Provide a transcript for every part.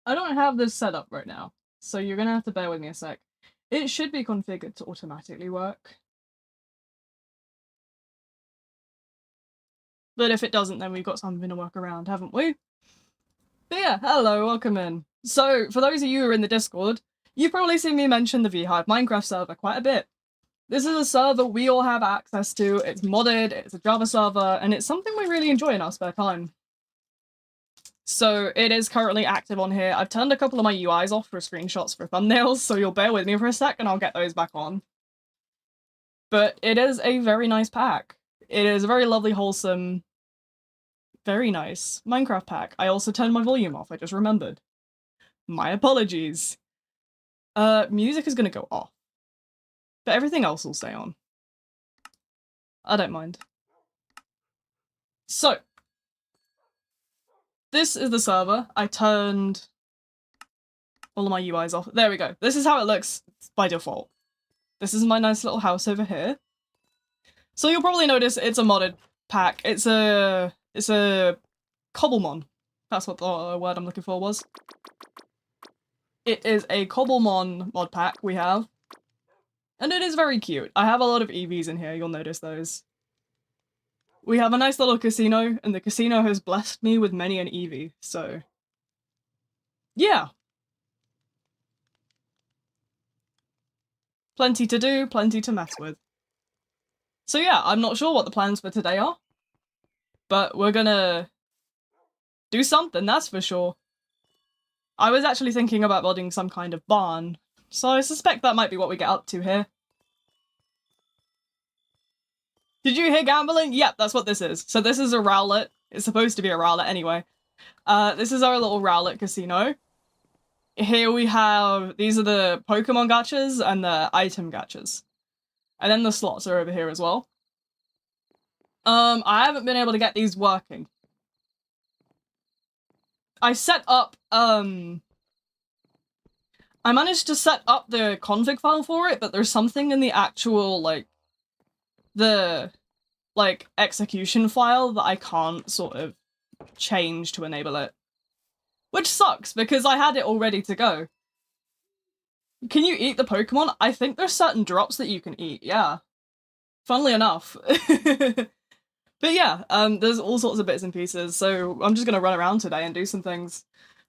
I don't have this set up right now, so you're gonna have to bear with me a sec. It should be configured to automatically work. But if it doesn't, then we've got something to work around, haven't we? But yeah, hello, welcome in. So, for those of you who are in the Discord, you've probably seen me mention the VHive Minecraft server quite a bit. This is a server we all have access to, it's modded, it's a Java server, and it's something we really enjoy in our spare time. So it is currently active on here. I've turned a couple of my UIs off for screenshots for thumbnails, so you'll bear with me for a sec and I'll get those back on. But it is a very nice pack. It is a very lovely, wholesome, very nice Minecraft pack. I also turned my volume off, I just remembered. My apologies. Music is gonna go off. But everything else will stay on. I don't mind. So, this is the server. I turned all of my UIs off. There we go. This is how it looks by default. This is my nice little house over here. So you'll probably notice it's a modded pack. It's a Cobblemon. That's what the word I'm looking for was. It is a Cobblemon mod pack we have. And it is very cute. I have a lot of EVs in here, you'll notice those. We have a nice little casino, and the casino has blessed me with many an EV, so... yeah. Plenty to do, plenty to mess with. So yeah, I'm not sure what the plans for today are, but we're gonna do something, that's for sure. I was actually thinking about building some kind of barn, so I suspect that might be what we get up to here. Did you hear gambling? Yep, that's what this is. So this is a Rowlet. It's supposed to be a Rowlet anyway. This is our little Rowlet casino. Here we have, these are the Pokemon gachas and the item gachas. And then the slots are over here as well. I haven't been able to get these working. I set up, I managed to set up the config file for it, but there's something in the actual, execution file that I can't sort of change to enable it. Which sucks, because I had it all ready to go. Can you eat the Pokemon? I think there's certain drops that you can eat, yeah. Funnily enough. But yeah, there's all sorts of bits and pieces, so I'm just gonna run around today and do some things.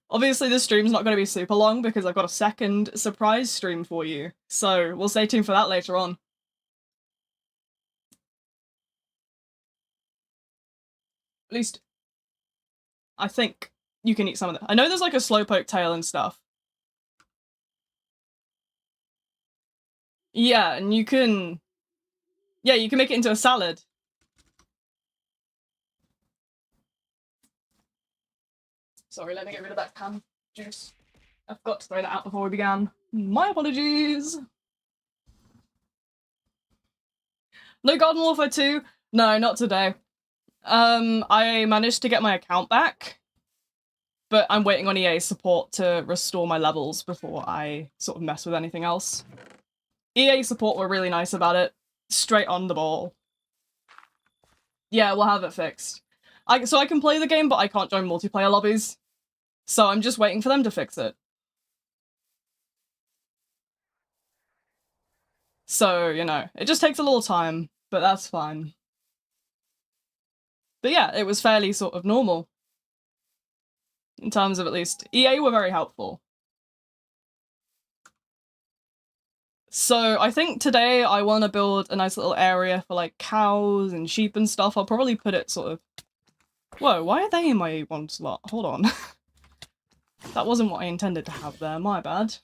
Obviously this stream's not gonna be super long because I've got a second surprise stream for you, so we'll stay tuned for that later on. At least, I think you can eat some of it. I know there's like a slowpoke tail and stuff. Yeah, and you can... yeah, you can make it into a salad. Sorry, let me get rid of that canned juice. I forgot to throw that out before we began. My apologies! No Garden Warfare 2? No, not today. I managed to get my account back, but I'm waiting on EA support to restore my levels before I sort of mess with anything else. EA support were really nice about it. Straight on the ball. Yeah, we'll have it fixed. So I can play the game, but I can't join multiplayer lobbies. So I'm just waiting for them to fix it. So, you know, it just takes a little time, but that's fine. But yeah, it was fairly sort of normal. In terms of at least, EA were very helpful. So I think today I want to build a nice little area for like cows and sheep and stuff. I'll probably put it sort of... whoa, why are they in my one slot? Hold on. That wasn't what I intended to have there, my bad.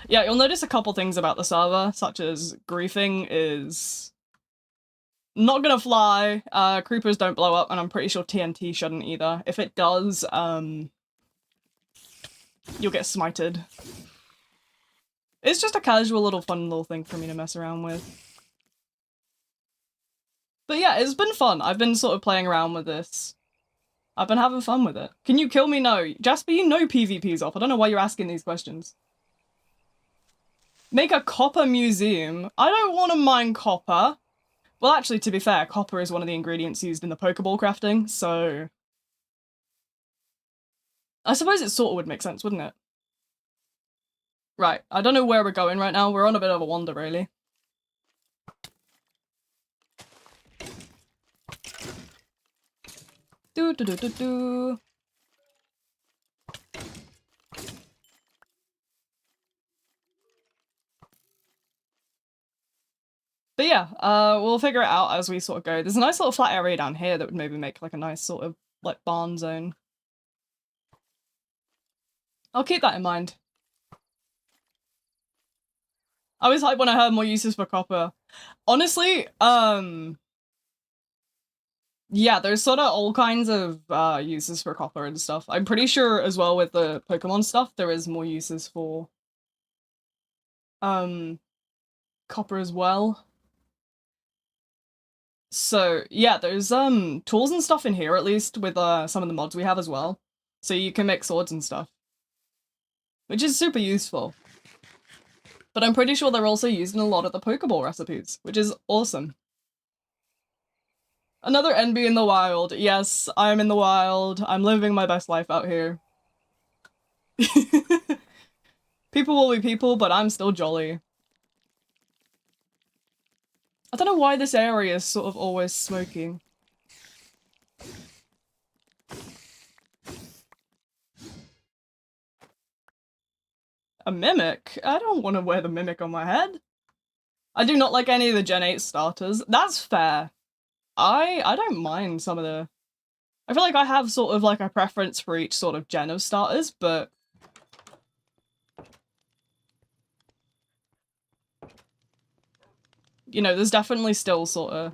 Yeah, you'll notice a couple things about the server, such as griefing is not gonna fly, creepers don't blow up, and I'm pretty sure TNT shouldn't either. If it does, you'll get smited. It's just a casual little fun little thing for me to mess around with. But yeah, it's been fun. I've been sort of playing around with this. I've been having fun with it. Can you kill me? No. Jasper, you know PvP's off. I don't know why you're asking these questions. Make a copper museum. I don't want to mine copper. Well, actually, to be fair, copper is one of the ingredients used in the Pokeball crafting, so... I suppose it sort of would make sense, wouldn't it? Right, I don't know where we're going right now. We're on a bit of a wander, really. Do. But yeah, we'll figure it out as we sort of go. There's a nice little flat area down here that would maybe make like a nice sort of like barn zone. I'll keep that in mind. I was hyped when I heard more uses for copper. Honestly, yeah, there's sort of all kinds of uses for copper and stuff. I'm pretty sure as well with the Pokemon stuff, there is more uses for copper as well. So yeah, there's tools and stuff in here at least with some of the mods we have as well. So you can make swords and stuff, which is super useful. But I'm pretty sure they're also used in a lot of the Pokeball recipes, which is awesome. Another NB in the wild. Yes, I'm in the wild. I'm living my best life out here. People will be people, but I'm still jolly. I don't know why this area is sort of always smoking. A mimic? I don't want to wear the mimic on my head. I do not like any of the Gen 8 starters. That's fair. I don't mind some of the... I feel like I have sort of like a preference for each sort of gen of starters, but... You know, there's definitely still sort of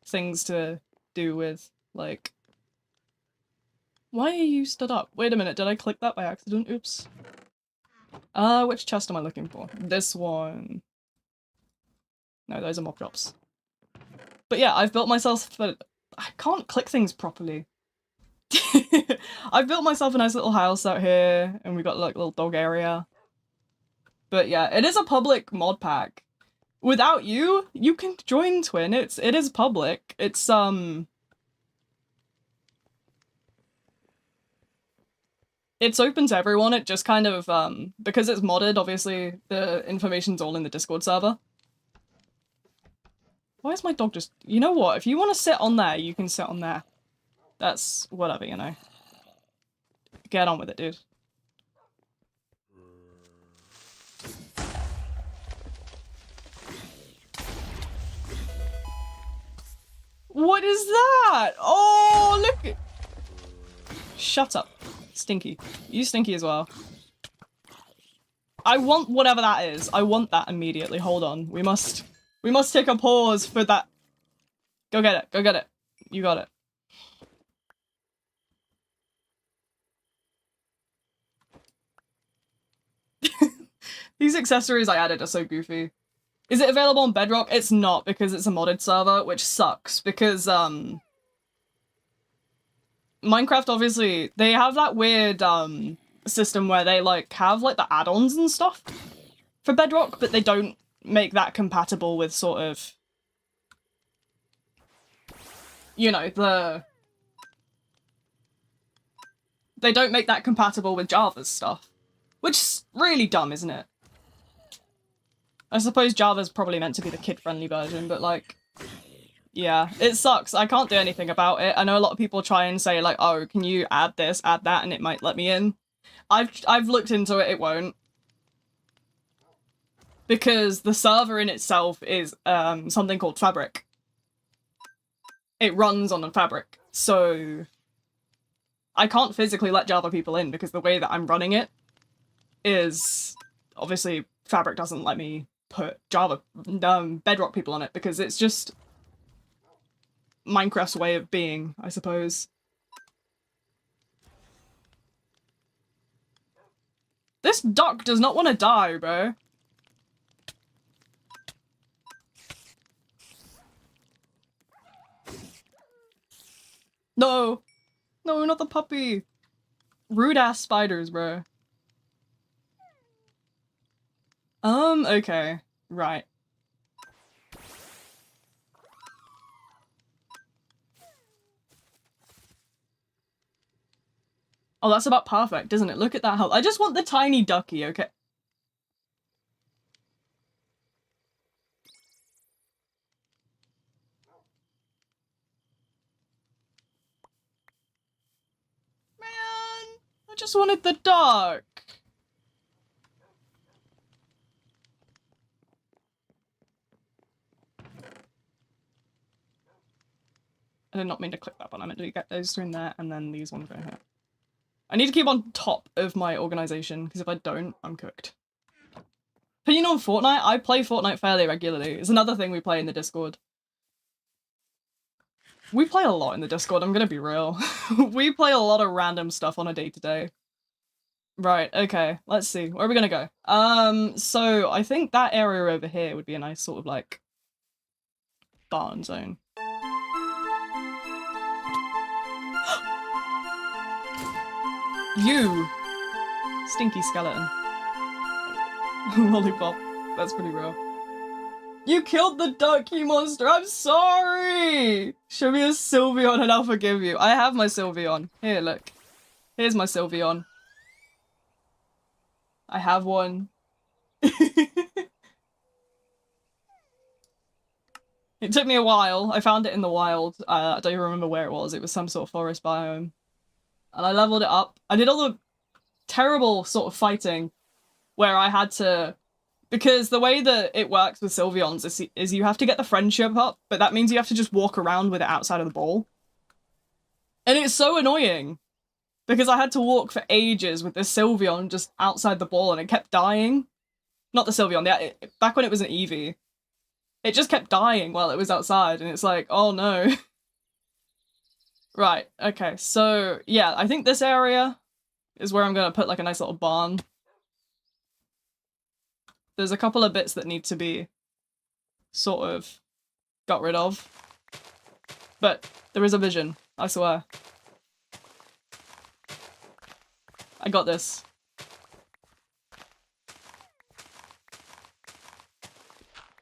things to do with, like... Why are you stood up? Wait a minute, did I click that by accident? Oops. Which chest am I looking for? This one. No, those are mob drops. But yeah, I've built myself, but I can't click things properly. I've built myself a nice little house out here, and we've got like a little dog area. But yeah, it is a public mod pack. Without you, you can join Twin. It is public. It's it's open to everyone. It just kind of because it's modded, obviously the information's all in the Discord server. Why is my dog just... You know what? If you want to sit on there, you can sit on there. That's whatever, you know. Get on with it, dude. What is that? Oh, look! Shut up. Stinky. You stinky as well. I want whatever that is. I want that immediately. Hold on. We must take a pause for that. Go get it. Go get it. You got it. These accessories I added are so goofy. Is it available on Bedrock? It's not, because it's a modded server, which sucks, because, Minecraft, obviously, they have that weird, system where they, like, have, like, the add-ons and stuff for Bedrock, but they don't make that compatible with sort of, you know, they don't make that compatible with Java's stuff, which is really dumb, isn't it? I suppose Java's probably meant to be the kid-friendly version, but, like, yeah, it sucks. I can't do anything about it. I know a lot of people try and say, like, oh, can you add this, add that, and it might let me in. I've looked into it, it won't. Because the server in itself is something called Fabric. It runs on a Fabric, so I can't physically let Java people in because the way that I'm running it is obviously Fabric doesn't let me put Java Bedrock people on it because it's just Minecraft's way of being, I suppose. This duck does not want to die, bro. No! No, not the puppy! Rude-ass spiders, bro. Okay. Right. Oh, that's about perfect, isn't it? Look at that health. I just want the tiny ducky, okay? Man, I just wanted the duck. I did not mean to click that one. I meant to get those two in there and then these ones go here. I need to keep on top of my organization because if I don't, I'm cooked. Opinion on Fortnite? I play Fortnite fairly regularly. It's another thing we play in the Discord. We play a lot in the Discord, I'm gonna be real. We play a lot of random stuff on a day-to-day. Right, okay, let's see. Where are we gonna go? So I think that area over here would be a nice sort of like barn zone. You! Stinky skeleton. Lollipop. That's pretty real. You killed the duck, you monster! I'm sorry! Show me a Sylveon and I'll forgive you. I have my Sylveon. Here, look. Here's my Sylveon. I have one. It took me a while. I found it in the wild. I don't even remember where it was. It was some sort of forest biome. And I leveled it up. I did all the terrible sort of fighting where I had to... Because the way that it works with Sylveons is you have to get the friendship up, but that means you have to just walk around with it outside of the ball. And it's so annoying. Because I had to walk for ages with this Sylveon just outside the ball and it kept dying. Not the Sylveon, back when it was an Eevee. It just kept dying while it was outside, and it's like, oh no. Right, okay, so yeah, I think this area is where I'm gonna put like a nice little barn. There's a couple of bits that need to be sort of got rid of. But there is a vision, I swear. I got this.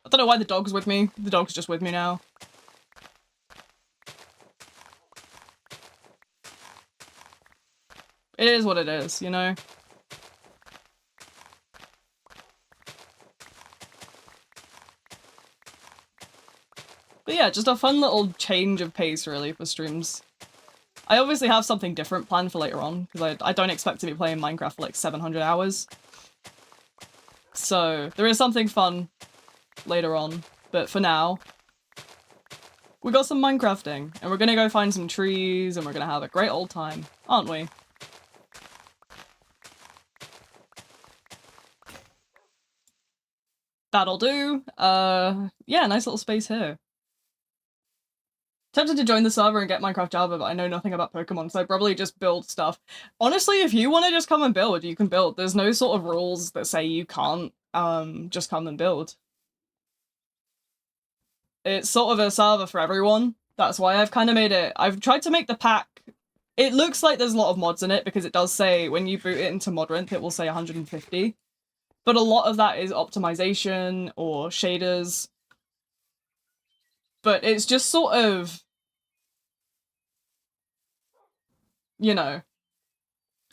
I don't know why the dog's with me. The dog's just with me now. It is what it is, you know? But yeah, just a fun little change of pace, really, for streams. I obviously have something different planned for later on, because I don't expect to be playing Minecraft for like 700 hours. So, there is something fun later on, but for now, we got some Minecrafting, and we're gonna go find some trees, and we're gonna have a great old time, aren't we? That'll do. Yeah, nice little space here. Tempted to join the server and get Minecraft Java, but I know nothing about Pokemon, so I probably just build stuff. Honestly, if you want to just come and build, you can build. There's no sort of rules that say you can't just come and build. It's sort of a server for everyone. That's why I've kind of made it. I've tried to make the pack... It looks like there's a lot of mods in it, because it does say, when you boot it into Modrinth, it will say 150. But a lot of that is optimization or shaders. But it's just sort of... you know,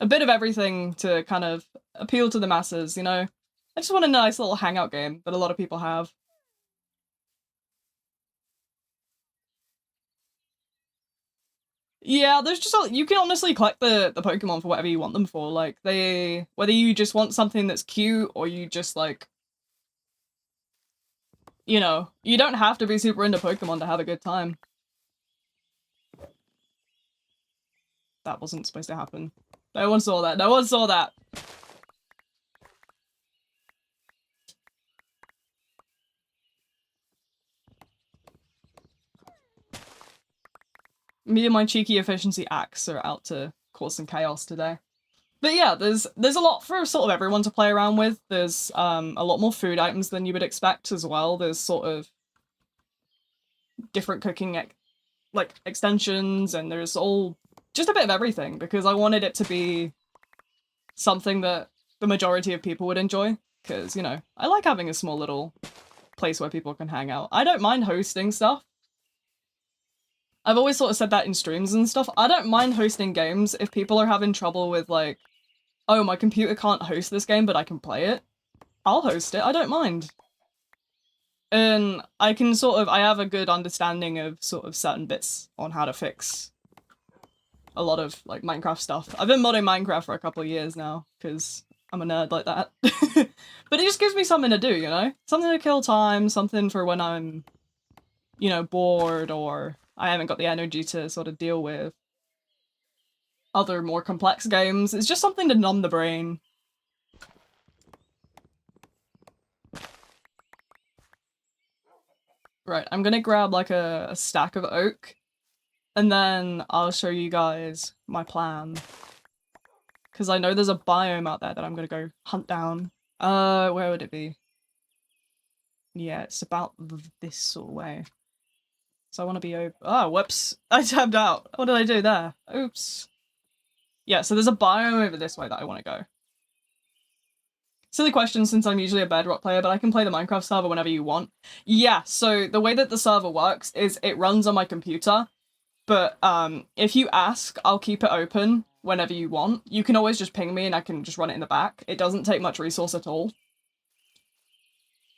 a bit of everything to kind of appeal to the masses, you know? I just want a nice little hangout game that a lot of people have. Yeah, there's just you can honestly collect the Pokemon for whatever you want them for. Like, whether you just want something that's cute or you just like, you know, you don't have to be super into Pokemon to have a good time. That wasn't supposed to happen. No one saw that. No one saw that. Me and my cheeky efficiency axe are out to cause some chaos today. But yeah, there's a lot for sort of everyone to play around with. There's a lot more food items than you would expect as well. There's sort of different cooking like extensions, and there's all just a bit of everything, because I wanted it to be something that the majority of people would enjoy, because, you know, I like having a small little place where people can hang out. I don't mind hosting stuff. I've always sort of said that in streams and stuff. I don't mind hosting games if people are having trouble with like, oh, my computer can't host this game, but I can play it. I'll host it, I don't mind. And I can I have a good understanding of sort of certain bits on how to fix a lot of like Minecraft stuff. I've been modding Minecraft for a couple of years now, because I'm a nerd like that. But it just gives me something to do, you know? Something to kill time, something for when I'm, you know, bored or I haven't got the energy to sort of deal with other more complex games. It's just something to numb the brain. Right, I'm gonna grab like a stack of oak, and then I'll show you guys my plan. Because I know there's a biome out there that I'm gonna go hunt down. Where would it be? Yeah, it's about this sort of way. So I want to be over. Oh, whoops! I tabbed out. What did I do there? Oops. Yeah, so there's a biome over this way that I want to go. Silly question since I'm usually a Bedrock player, but I can play the Minecraft server whenever you want. Yeah, so the way that the server works is it runs on my computer, but if you ask, I'll keep it open whenever you want. You can always just ping me and I can just run it in the back. It doesn't take much resource at all.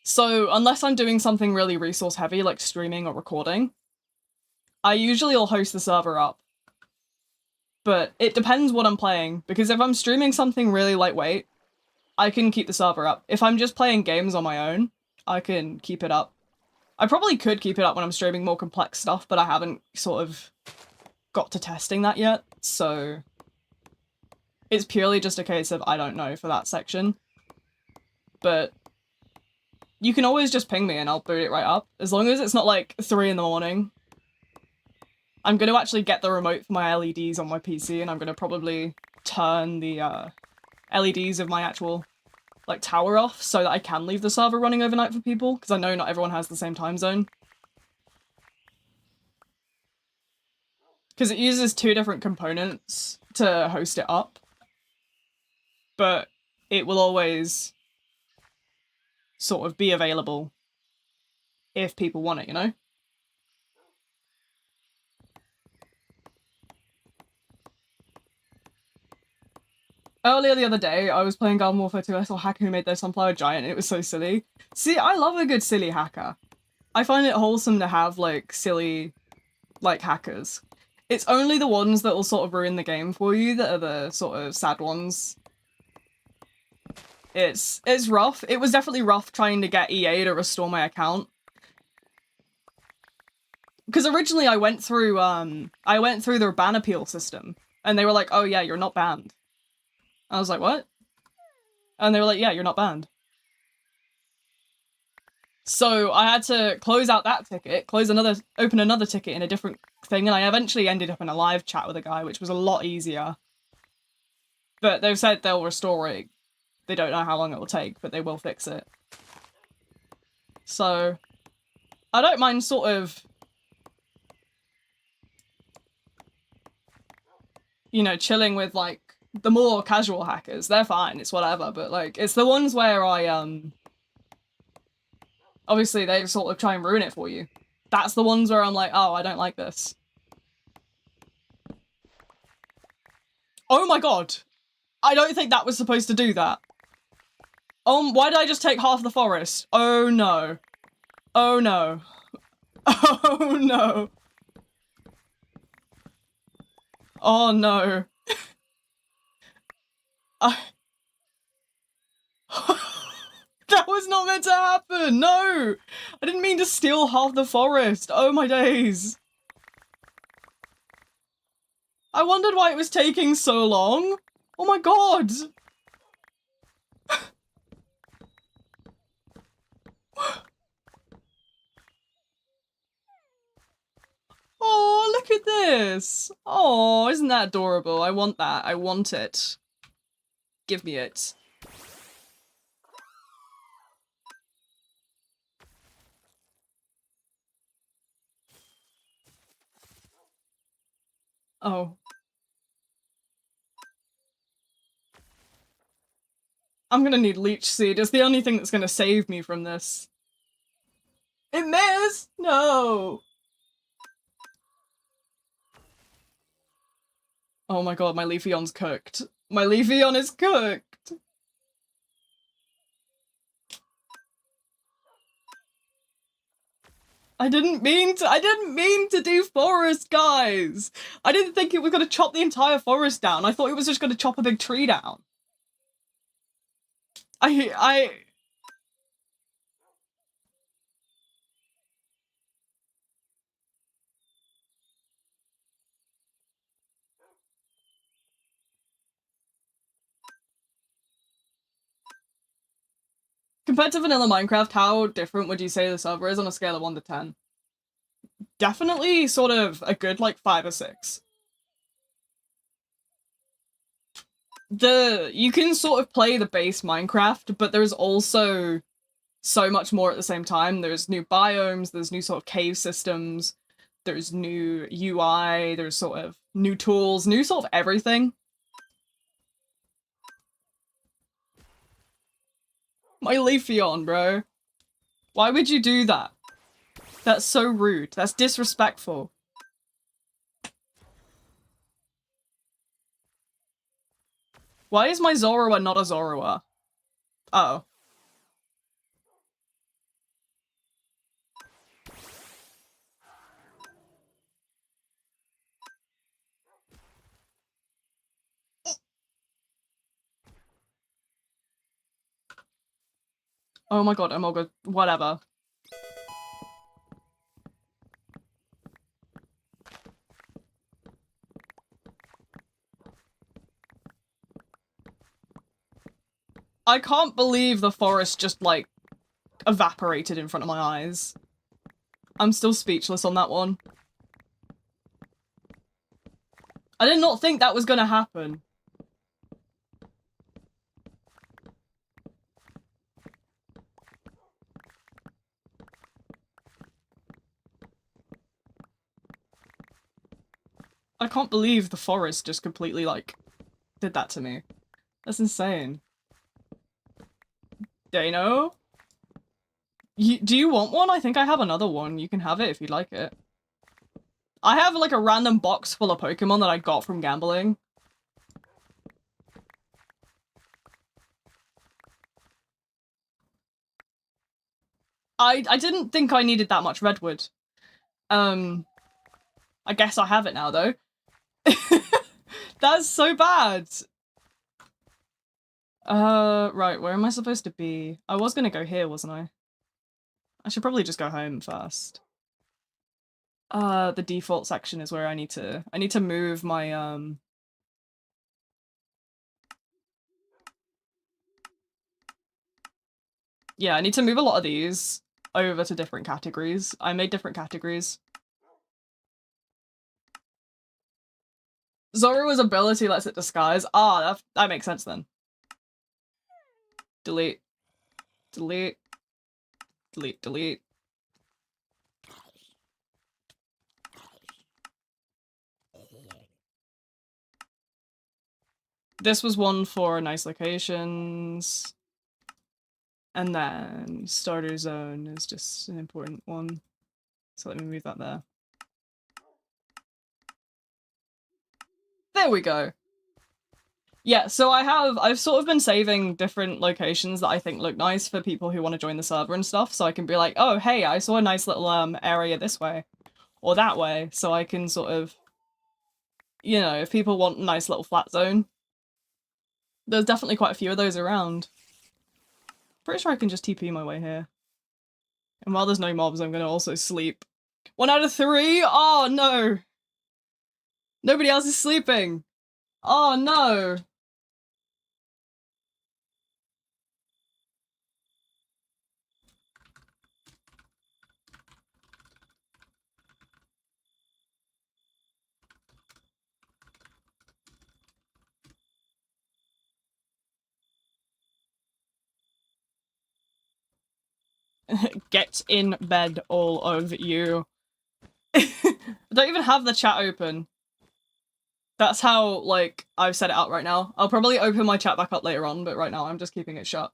So unless I'm doing something really resource heavy like streaming or recording, I usually will host the server up. But it depends what I'm playing, because if I'm streaming something really lightweight, I can keep the server up. If I'm just playing games on my own, I can keep it up. I probably could keep it up when I'm streaming more complex stuff, but I haven't sort of got to testing that yet, so it's purely just a case of I don't know for that section. But you can always just ping me and I'll boot it right up, as long as it's not like 3 in the morning. I'm going to actually get the remote for my LEDs on my PC, and I'm going to probably turn the LEDs of my actual like tower off so that I can leave the server running overnight for people, because I know not everyone has the same time zone. Because it uses 2 different components to host it up, but it will always sort of be available if people want it, you know? Earlier the other day, I was playing Garden Warfare 2, I saw a hacker who made their sunflower giant, and it was so silly. See, I love a good silly hacker. I find it wholesome to have, like, silly, like, hackers. It's only the ones that will sort of ruin the game for you that are the sort of sad ones. It's rough. It was definitely rough trying to get EA to restore my account. Because originally I went through their ban appeal system, and they were like, oh yeah, you're not banned. I was like, what? And they were like, yeah, you're not banned. So I had to close out that ticket, open another ticket in a different thing, and I eventually ended up in a live chat with a guy, which was a lot easier. But they've said they'll restore it. They don't know how long it will take, but they will fix it. So I don't mind sort of, you know, chilling with like the more casual hackers. They're fine, it's whatever, but like it's the ones where I obviously they sort of try and ruin it for you. That's the ones where I'm like, oh, I don't like this. Oh my god. I don't think that was supposed to do that. Why did I just take half the forest? Oh no. Oh no. Oh no. Oh no. That was not meant to happen! No! I didn't mean to steal half the forest! Oh my days! I wondered why it was taking so long! Oh my god! Oh, look at this! Oh, isn't that adorable? I want that. I want it. Give me it. Oh. I'm gonna need leech seed. It's the only thing that's gonna save me from this. It missed! No! Oh my god, my Leafeon's cooked. My Leafeon is cooked! I didn't mean to do forest, guys! I didn't think it was gonna chop the entire forest down. I thought it was just gonna chop a big tree down. Compared to vanilla Minecraft, how different would you say the server is on a scale of 1 to 10? Definitely sort of a good, like, 5 or 6. You can sort of play the base Minecraft, but there's also so much more at the same time. There's new biomes, there's new sort of cave systems, there's new UI, there's sort of new tools, new sort of everything. My Leafeon, bro. Why would you do that? That's so rude. That's disrespectful. Why is my Zorua not a Zorua? Oh. Oh my god, I'm all good. Whatever. I can't believe the forest just, like, evaporated in front of my eyes. I'm still speechless on that one. I did not think that was gonna happen. I can't believe the forest just completely, like, did that to me. That's insane. Dano? Do you want one? I think I have another one. You can have it if you'd like it. I have, like, a random box full of Pokemon that I got from gambling. I didn't think I needed that much redwood. I guess I have it now, though. That's so bad. Right, where am I supposed to be? I was gonna go here, wasn't I? I should probably just go home first. The default section is where I need to move my, yeah, I need to move a lot of these over to different categories. I made different categories. Zorua's ability lets it disguise. Ah, that makes sense then. Delete. Delete. Delete, delete. This was one for nice locations. And then starter zone is just an important one. So let me move that there. There we go. Yeah, so I've sort of been saving different locations that I think look nice for people who want to join the server and stuff, so I can be like, oh, hey, I saw a nice little area this way, or that way, so I can sort of, you know, if people want a nice little flat zone. There's definitely quite a few of those around. Pretty sure I can just TP my way here. And while there's no mobs, I'm gonna also sleep. 1 out of 3? Oh, no! Nobody else is sleeping! Oh, no! Get in bed, all of you. I don't even have the chat open. That's how, like, I've set it out right now. I'll probably open my chat back up later on, but right now I'm just keeping it shut.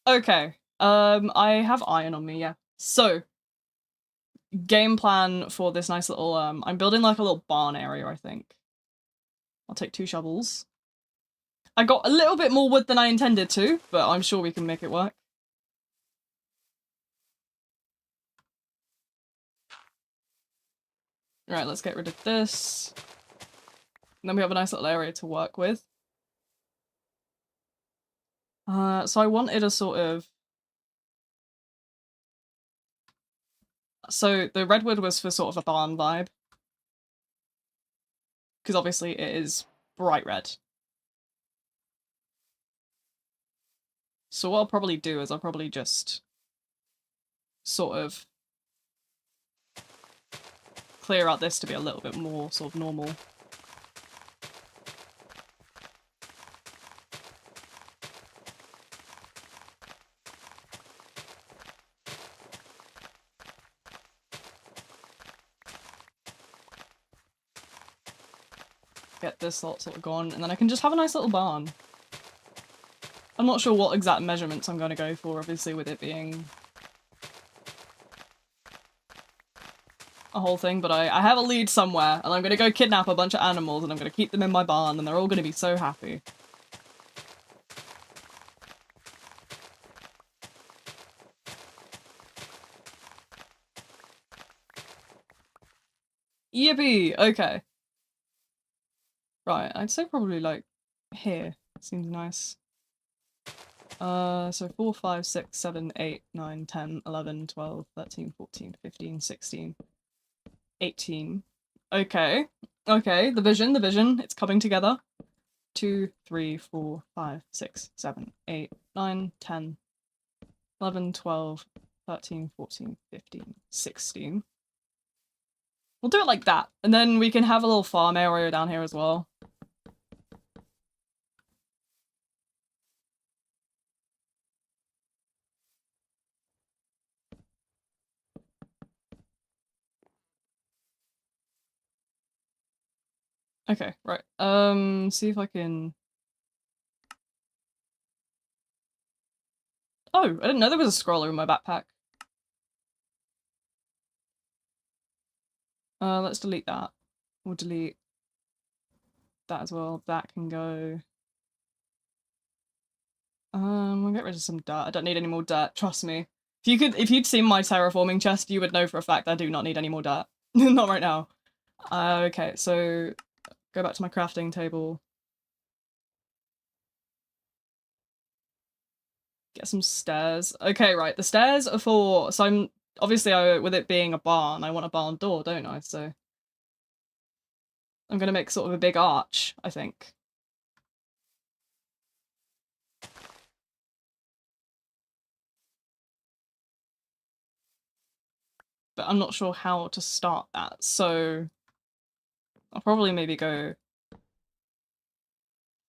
Okay. I have iron on me, yeah. So, game plan for this nice little, I'm building like a little barn area, I think. I'll take 2 shovels. I got a little bit more wood than I intended to, but I'm sure we can make it work. Right, let's get rid of this. And then we have a nice little area to work with. So I wanted a sort of... So the redwood was for sort of a barn vibe. Because obviously it is bright red. So what I'll probably do is I'll probably just sort of clear out this to be a little bit more sort of normal. Get this sort of gone, and then I can just have a nice little barn. I'm not sure what exact measurements I'm going to go for, obviously, with it being a whole thing, but I have a lead somewhere, and I'm going to go kidnap a bunch of animals, and I'm going to keep them in my barn, and they're all going to be so happy. Yippee! Okay. Right, I'd say probably, like, here. Seems nice. So 4, 5, 6, 7, 8, 9, 10, 11, 12, 13, 14, 15, 16, 18. Okay. Okay, the vision, it's coming together. 2, 3, 4, 5, 6, 7, 8, 9, 10, 11, 12, 13, 14, 15, 16. We'll do it like that, and then we can have a little farm area down here as well. Okay, right. See if I can... Oh, I didn't know there was a scroller in my backpack. Let's delete that. We'll delete that as well. That can go. We'll get rid of some dirt. I don't need any more dirt, trust me. If you'd seen my terraforming chest, you would know for a fact I do not need any more dirt. Not right now. Okay, so go back to my crafting table. Get some stairs. Okay, right, the stairs are for... So I'm... Obviously, with it being a barn, I want a barn door, don't I? So I'm gonna make sort of a big arch, I think. But I'm not sure how to start that, so I'll probably maybe go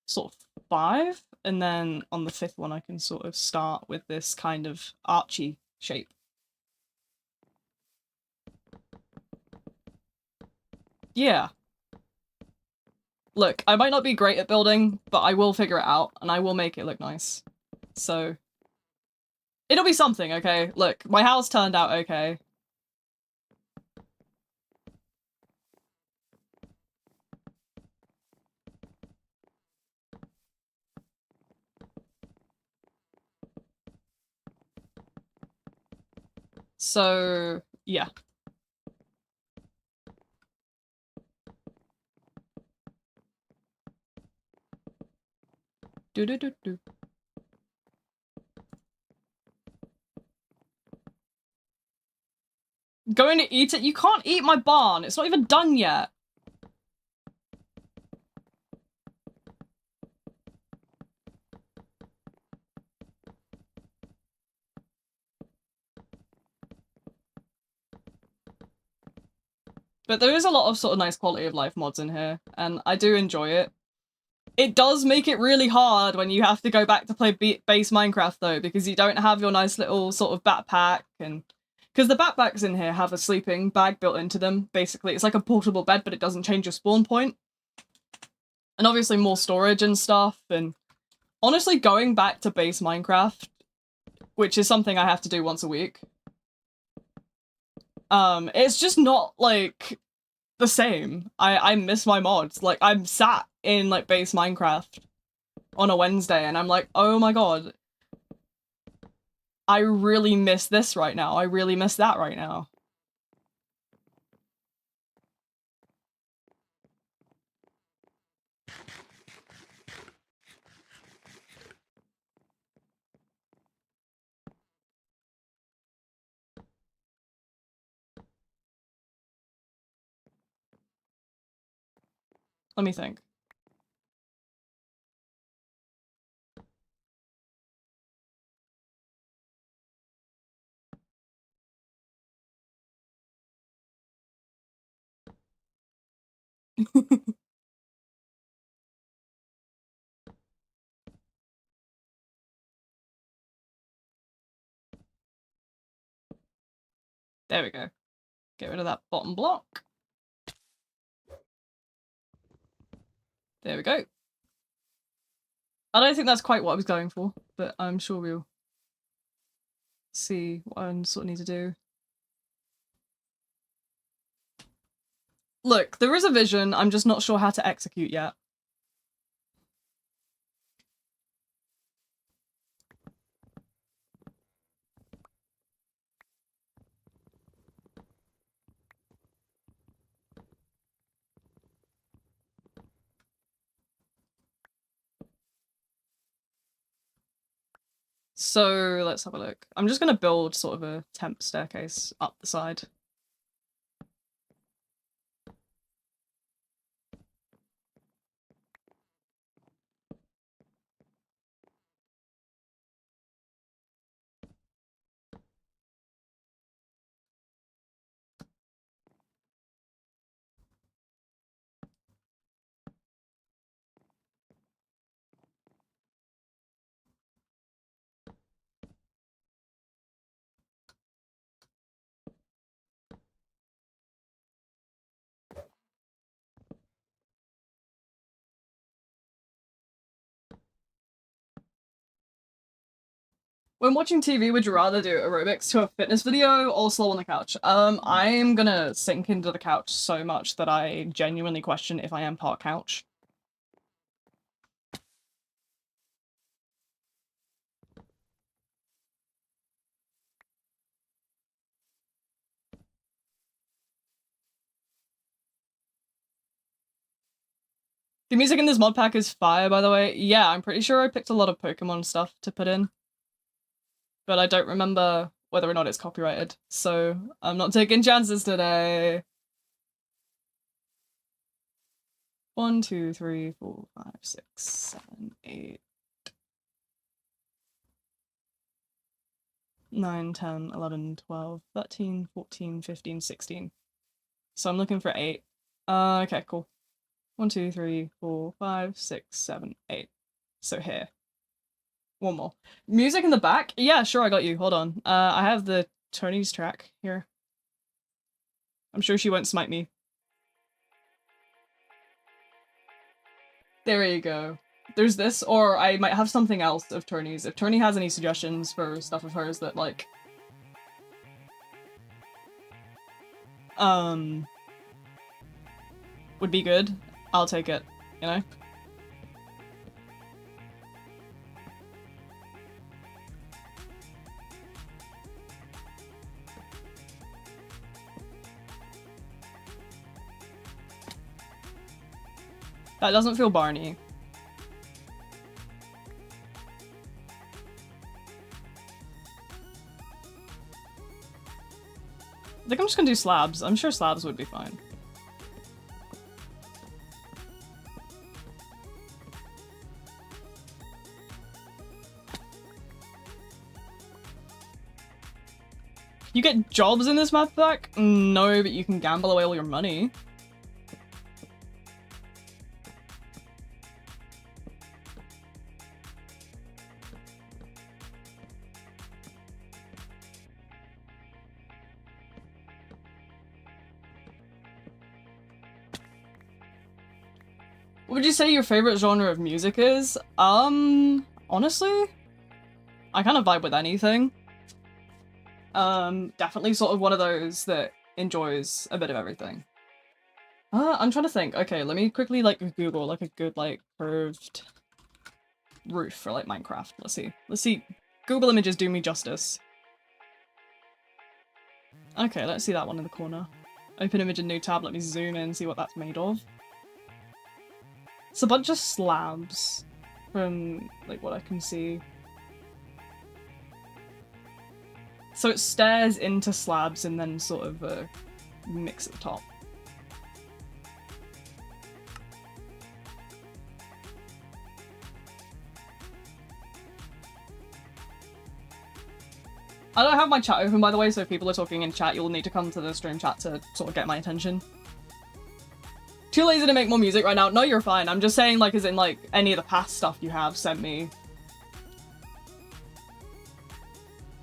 sort of 5, and then on the 5th one I can sort of start with this kind of archy shape. Yeah. Look, I might not be great at building, but I will figure it out, and I will make it look nice. So... It'll be something, okay? Look, my house turned out okay. So, yeah. Do-do-do-do. Going to eat it? You can't eat my barn! It's not even done yet! But there is a lot of sort of nice quality of life mods in here, and I do enjoy it. It does make it really hard when you have to go back to play base Minecraft though, because you don't have your nice little sort of backpack, and... Because the backpacks in here have a sleeping bag built into them, basically. It's like a portable bed, but it doesn't change your spawn point. And obviously more storage and stuff, and... Honestly, going back to base Minecraft, which is something I have to do once a week, It's just not, like, the same. I miss my mods. Like, I'm sat in, like, base Minecraft on a Wednesday, and I'm like, oh my god, I really miss this right now. I really miss that right now. Let me think. There we go. Get rid of that bottom block. There we go. I don't think that's quite what I was going for, but I'm sure we'll see what I sort of need to do. Look, there is a vision, I'm just not sure how to execute yet. So let's have a look. I'm just gonna build sort of a temp staircase up the side. When watching TV, would you rather do aerobics to a fitness video or slow on the couch? I'm gonna sink into the couch so much that I genuinely question if I am part couch. The music in this mod pack is fire, by the way. Yeah, I'm pretty sure I picked a lot of Pokemon stuff to put in. But I don't remember whether or not it's copyrighted, so I'm not taking chances today. 1, 2, 3, 4, 5, 6, 7, 8, 9, 10, 11, 12, 13, 14, 15, 16. So I'm looking for 8. Okay, cool. 1, 2, 3, 4, 5, 6, 7, 8. So here. One more. Music in the back? Yeah, sure, I got you. Hold on. I have the Tony's track here. I'm sure she won't smite me. There you go. There's this, or I might have something else of Tony's. If Tony has any suggestions for stuff of hers that, like, would be good, I'll take it, you know? That doesn't feel Barney. I think I'm just gonna do slabs. I'm sure slabs would be fine. You get jobs in this map pack? No, but you can gamble away all your money. What would you say your favorite genre of music is? Honestly, I kind of vibe with anything. Definitely sort of one of those that enjoys a bit of everything. I'm trying to think. Okay, let me quickly like Google like a good like curved roof for like Minecraft. Let's see. Let's see. Google images do me justice. Okay, let's see that one in the corner. Open image in new tab. Let me zoom in, see what that's made of. It's a bunch of slabs from like what I can see. So it stairs into slabs and then sort of a mix at the top. I don't have my chat open, by the way, so if people are talking in chat, you'll need to come to the stream chat to sort of get my attention. Too lazy to make more music right now. No, you're fine. I'm just saying, like, as in, like, any of the past stuff you have sent me.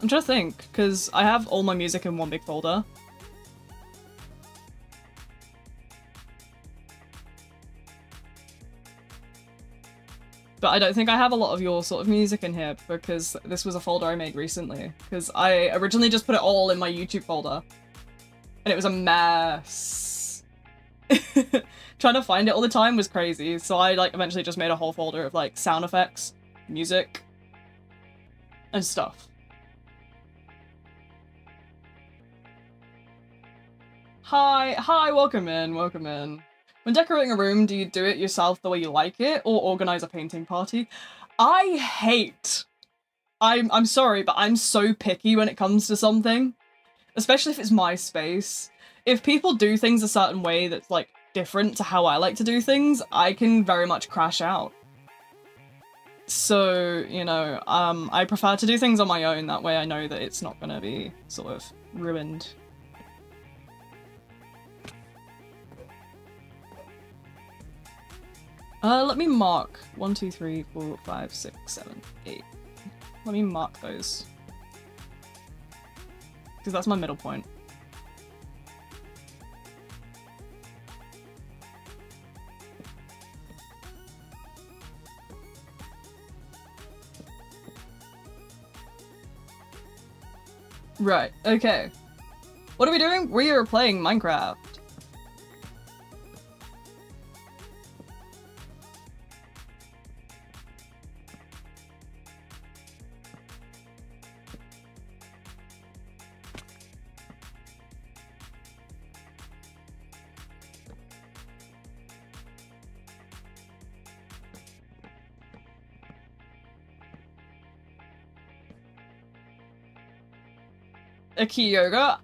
I'm trying to think, because I have all my music in one big folder. But I don't think I have a lot of your sort of music in here because this was a folder I made recently. Because I originally just put it all in my YouTube folder. And it was a mess. Trying to find it all the time was crazy. So I like eventually just made a whole folder of like sound effects, music, and stuff. Hi, welcome in, welcome in. When decorating a room, do you do it yourself the way you like it, or organize a painting party? I'm sorry, but I'm so picky when it comes to something. Especially if it's my space. If people do things a certain way that's, like, different to how I like to do things, I can very much crash out. So, you know, I prefer to do things on my own, that way I know that it's not gonna be, sort of, ruined. Let me mark 1, 2, 3, 4, 5, 6, 7, 8. Let me mark those. Because that's my middle point. Right, okay. What are we doing? We are playing Minecraft. Aki Yoga.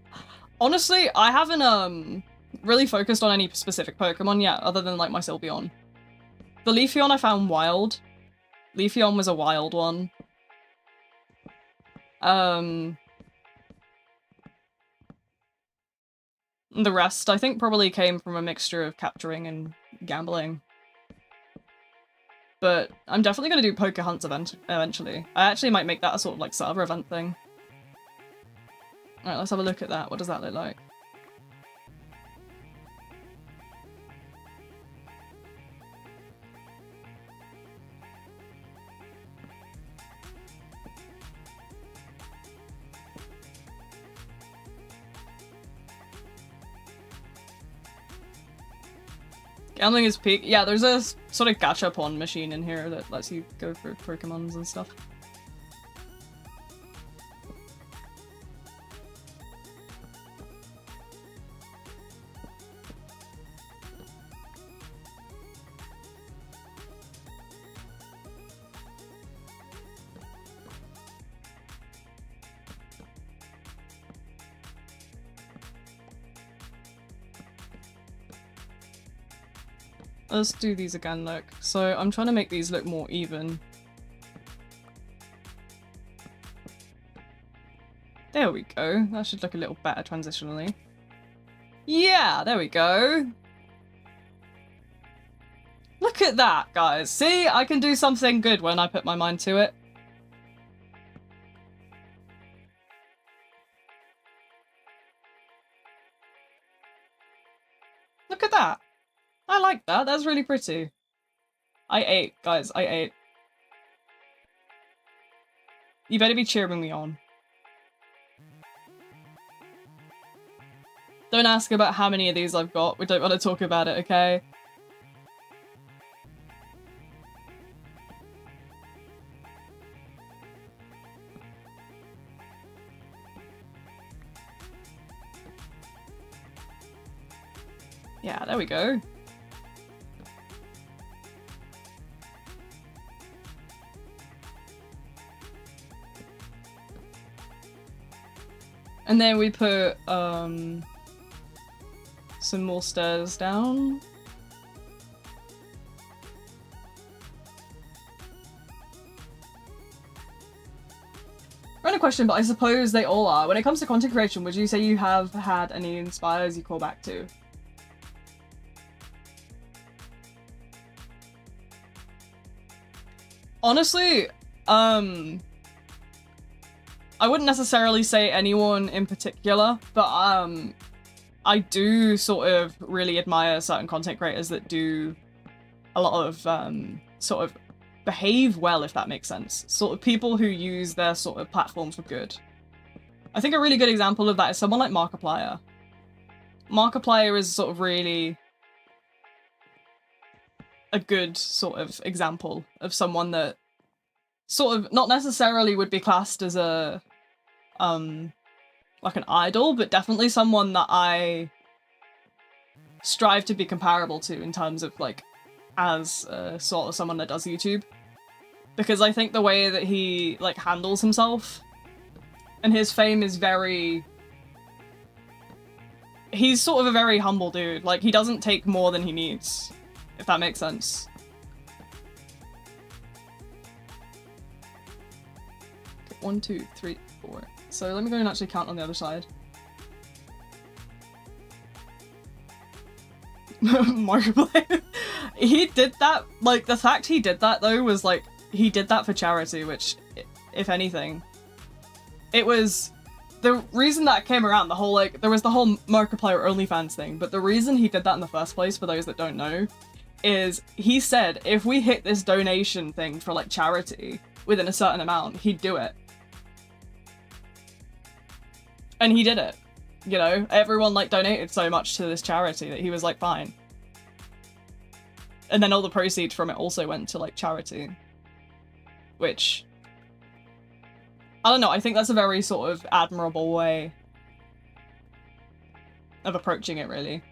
Honestly, I haven't really focused on any specific Pokemon yet, other than like my Sylveon. The Leafeon I found wild. Leafeon was a wild one. The rest I think probably came from a mixture of capturing and gambling. But I'm definitely gonna do Poke Hunts eventually. I actually might make that a sort of like server event thing. Alright, let's have a look at that. What does that look like? Gambling is peak. Yeah, there's a sort of gachapon machine in here that lets you go for Pokemons and stuff. Let's do these again, look. So I'm trying to make these look more even. There we go. That should look a little better transitionally. Yeah, there we go. Look at that, guys. See, I can do something good when I put my mind to it. Look at that. I like that. That's really pretty. I ate, guys. I ate. You better be cheering me on. Don't ask about how many of these I've got. We don't want to talk about it, okay? Yeah, there we go. And then we put, some more stairs down. Random question, but I suppose they all are. When it comes to content creation, would you say you have had any inspires you call back to? Honestly, I wouldn't necessarily say anyone in particular, but I do sort of really admire certain content creators that do a lot of sort of behave well, if that makes sense. Sort of people who use their sort of platform for good. I think a really good example of that is someone like Markiplier. Markiplier is sort of really a good sort of example of someone that sort of not necessarily would be classed as a like an idol, but definitely someone that I strive to be comparable to in terms of like as sort of someone that does YouTube, because I think the way that he like handles himself and his fame is very, he's sort of a very humble dude. Like he doesn't take more than he needs, if that makes sense. Okay, 1, 2, 3, 4. So let me go and actually count on the other side. Markiplier. He did that, like, the fact he did that, though, was, like, he did that for charity, which, if anything, it was... The reason that came around, the whole, like, there was the whole Markiplier OnlyFans thing, but the reason he did that in the first place, for those that don't know, is he said if we hit this donation thing for, like, charity within a certain amount, he'd do it. And he did it. You know, everyone, like, donated so much to this charity that he was like, fine. And then all the proceeds from it also went to, like, charity. Which... I don't know, I think that's a very sort of admirable way of approaching it, really.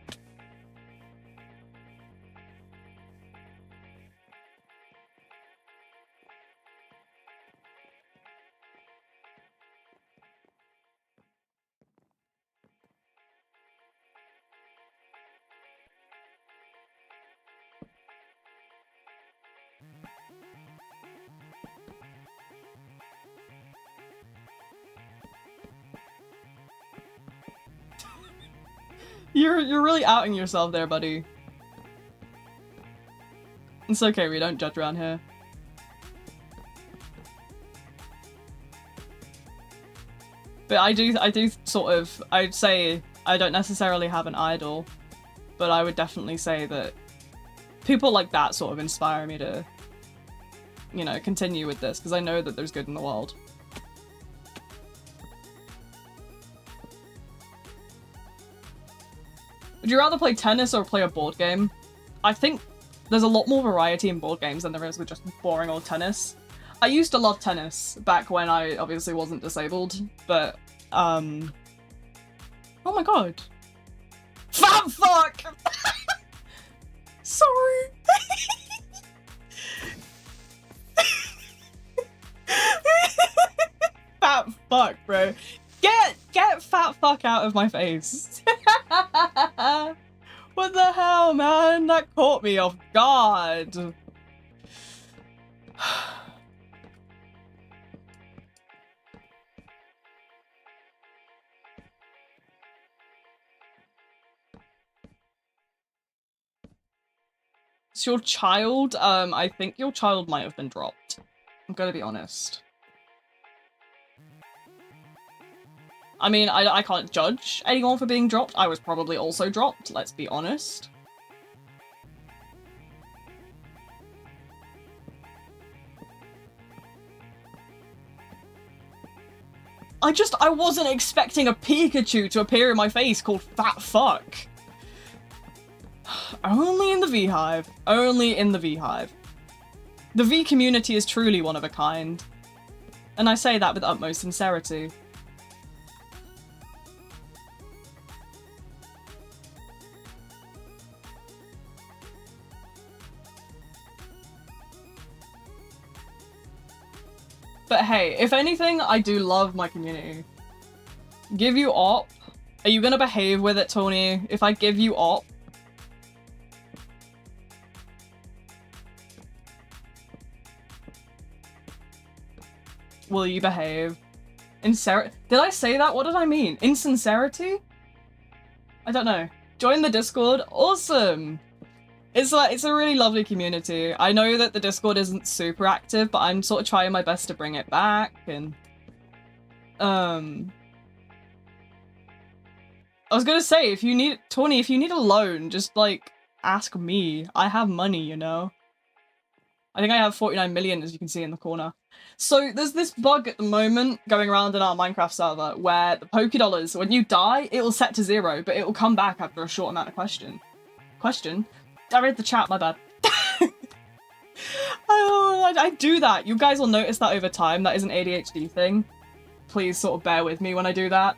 You're really outing yourself there, buddy. It's okay, we don't judge around here. But I do sort of, I'd say I don't necessarily have an idol, but I would definitely say that people like that sort of inspire me to, you know, continue with this, because I know that there's good in the world. Would you rather play tennis or play a board game? I think there's a lot more variety in board games than there is with just boring old tennis. I used to love tennis back when I obviously wasn't disabled, but, oh my god. Fat fuck! Sorry. Fat fuck, bro. Get fat fuck out of my face. What the hell, man? That caught me off guard. It's your child? I think your child might have been dropped. I'm gonna be honest. I mean, I can't judge anyone for being dropped. I was probably also dropped, let's be honest. I wasn't expecting a Pikachu to appear in my face called Fat Fuck. Only in the V-Hive. Only in the V-Hive. The V community is truly one of a kind. And I say that with utmost sincerity. But hey, if anything, I do love my community. Give you op? Are you gonna behave with it, Tony? If I give you op? Will you behave? Did I say that? What did I mean? Insincerity? I don't know. Join the Discord? Awesome! It's a really lovely community. I know that the Discord isn't super active, but I'm sort of trying my best to bring it back, and I was gonna say, if you need Tony, if you need a loan, just like ask me. I have money, you know. I think I have 49 million, as you can see in the corner. So there's this bug at the moment going around in our Minecraft server where the Pokédollars, when you die, it will set to 0, but it will come back after a short amount of question. I read the chat, my bad. Oh, I do that. You guys will notice that over time. That is an ADHD thing. Please sort of bear with me when I do that.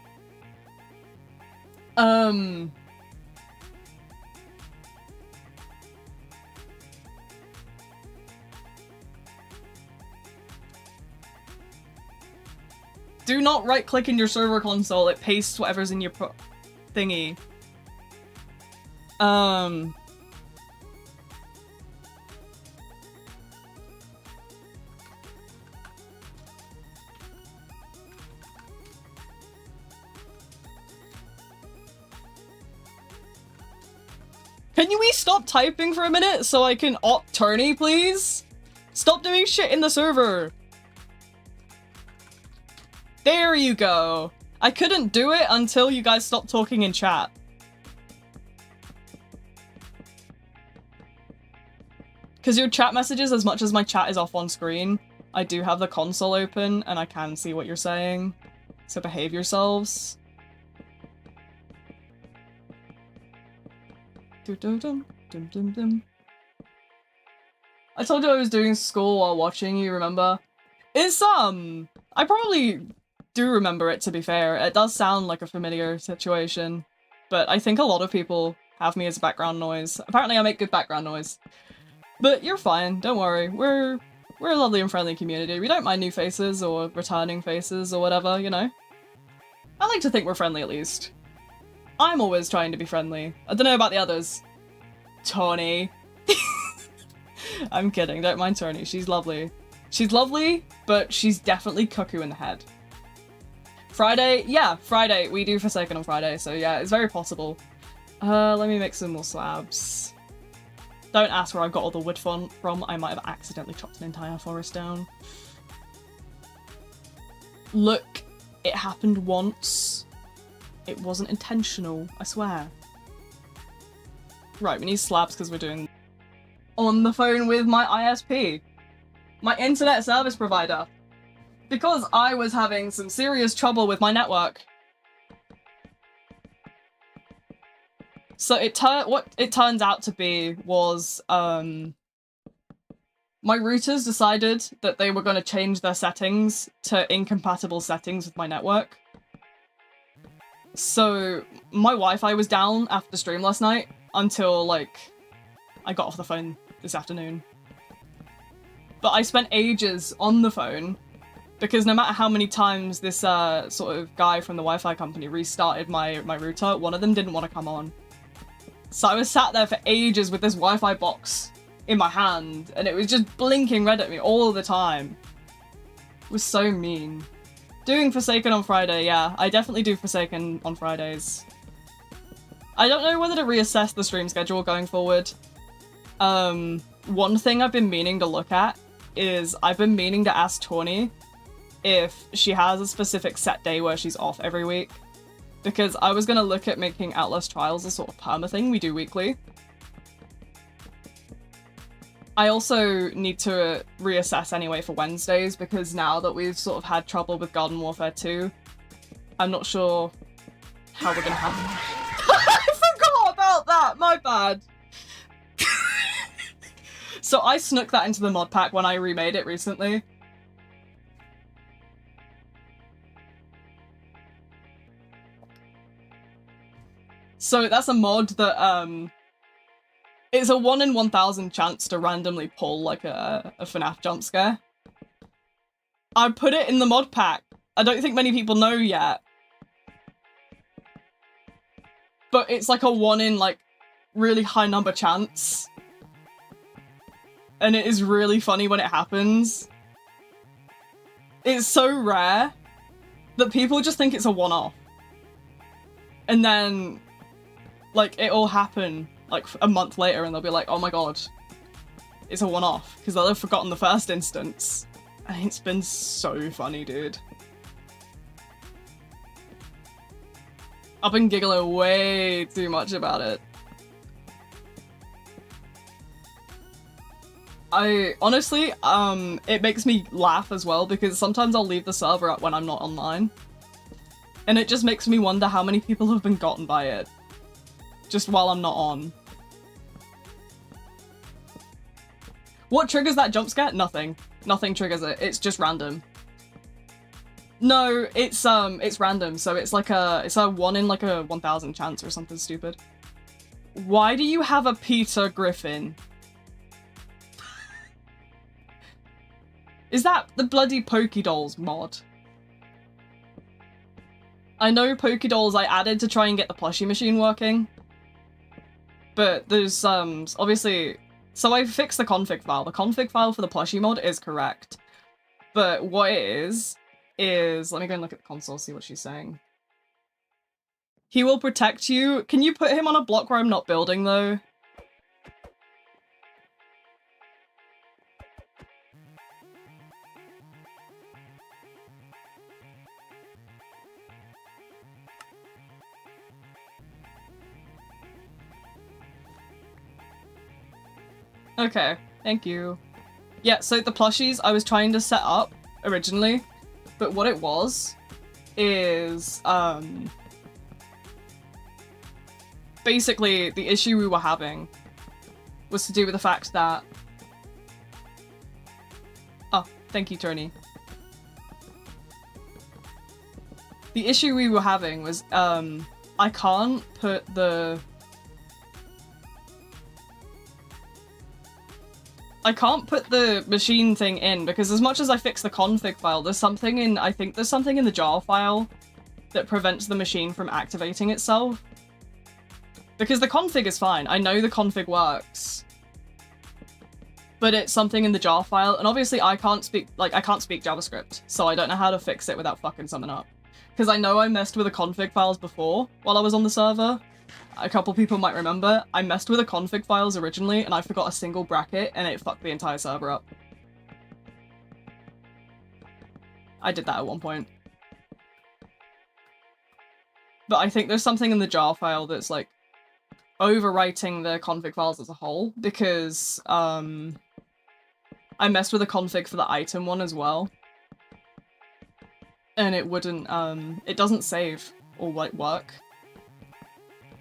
Do not right-click in your server console. It pastes whatever's in your thingy. Can we stop typing for a minute so I can opt tourney, please? Stop doing shit in the server. There you go. I couldn't do it until you guys stopped talking in chat. Because your chat messages, as much as my chat is off on screen, I do have the console open and I can see what you're saying. So behave yourselves. I told you I was doing school while watching, you remember? I probably do remember it, to be fair. It does sound like a familiar situation, but I think a lot of people have me as background noise. Apparently I make good background noise. But you're fine, don't worry. We're a lovely and friendly community. We don't mind new faces or returning faces or whatever, you know? I like to think we're friendly at least. I'm always trying to be friendly. I don't know about the others. Tony. I'm kidding, don't mind Tony. She's lovely. She's lovely, but she's definitely cuckoo in the head. Friday? Yeah, Friday. We do Forsaken on Friday, so yeah, it's very possible. Let me make some more slabs. Don't ask where I got all the wood from. I might have accidentally chopped an entire forest down. Look, it happened once. It wasn't intentional, I swear. Right, we need slabs because we're doing on the phone with my ISP. My internet service provider. Because I was having some serious trouble with my network. So what it turns out to be was, my routers decided that they were going to change their settings to incompatible settings with my network. So my Wi-Fi was down after the stream last night until, like, I got off the phone this afternoon. But I spent ages on the phone because no matter how many times this sort of guy from the Wi-Fi company restarted my router, one of them didn't want to come on. So I was sat there for ages with this Wi-Fi box in my hand, and it was just blinking red at me all the time. It was so mean. Doing Forsaken on Friday, yeah. I definitely do Forsaken on Fridays. I don't know whether to reassess the stream schedule going forward. One thing I've been meaning to look at is I've been meaning to ask Tawny if she has a specific set day where she's off every week. Because I was gonna look at making Outlast Trials a sort of perma thing we do weekly. I also need to reassess anyway for Wednesdays, because now that we've sort of had trouble with Garden Warfare 2, I'm not sure how we're gonna handle I forgot about that! My bad! So I snuck that into the mod pack when I remade it recently. So that's a mod that, it's a 1 in 1,000 chance to randomly pull, like, a FNAF jump scare. I put it in the mod pack. I don't think many people know yet. But it's like a 1 in, like, really high number chance. And it is really funny when it happens. It's so rare that people just think it's a one-off. And then, like, it'll happen, like, a month later and they'll be like, oh my god, it's a one-off. Because they'll have forgotten the first instance. And it's been so funny, dude. I've been giggling way too much about it. I honestly, it makes me laugh as well because sometimes I'll leave the server up when I'm not online. And it just makes me wonder how many people have been gotten by it. Just while I'm not on. What triggers that jump scare? Nothing. Nothing triggers it. It's just random. No, it's random, so it's like it's a 1 in like a 1,000 chance or something stupid. Why do you have a Peter Griffin? Is that the bloody Pokédolls mod? I know Pokédolls I added to try and get the plushie machine working. But there's obviously, so I fixed the config file. The config file for the plushie mod is correct. But what it is, let me go and look at the console, see what she's saying. He will protect you. Can you put him on a block where I'm not building, though? Okay, thank you. Yeah, so the plushies I was trying to set up originally, but what it was is, basically the issue we were having was to do with the fact that... Oh, thank you, Tony. The issue we were having was, I can't put the... I can't put the machine thing in because as much as I fix the config file, there's something in, I think there's something in the jar file that prevents the machine from activating itself. Because the config is fine. I know the config works. But it's something in the jar file, and obviously I can't speak JavaScript, so I don't know how to fix it without fucking something up. Because I know I messed with the config files before while I was on the server. A couple people might remember, I messed with the config files originally and I forgot a single bracket and it fucked the entire server up. I did that at one point. But I think there's something in the jar file that's like overwriting the config files as a whole because I messed with the config for the item one as well. And it wouldn't, it doesn't save or like work.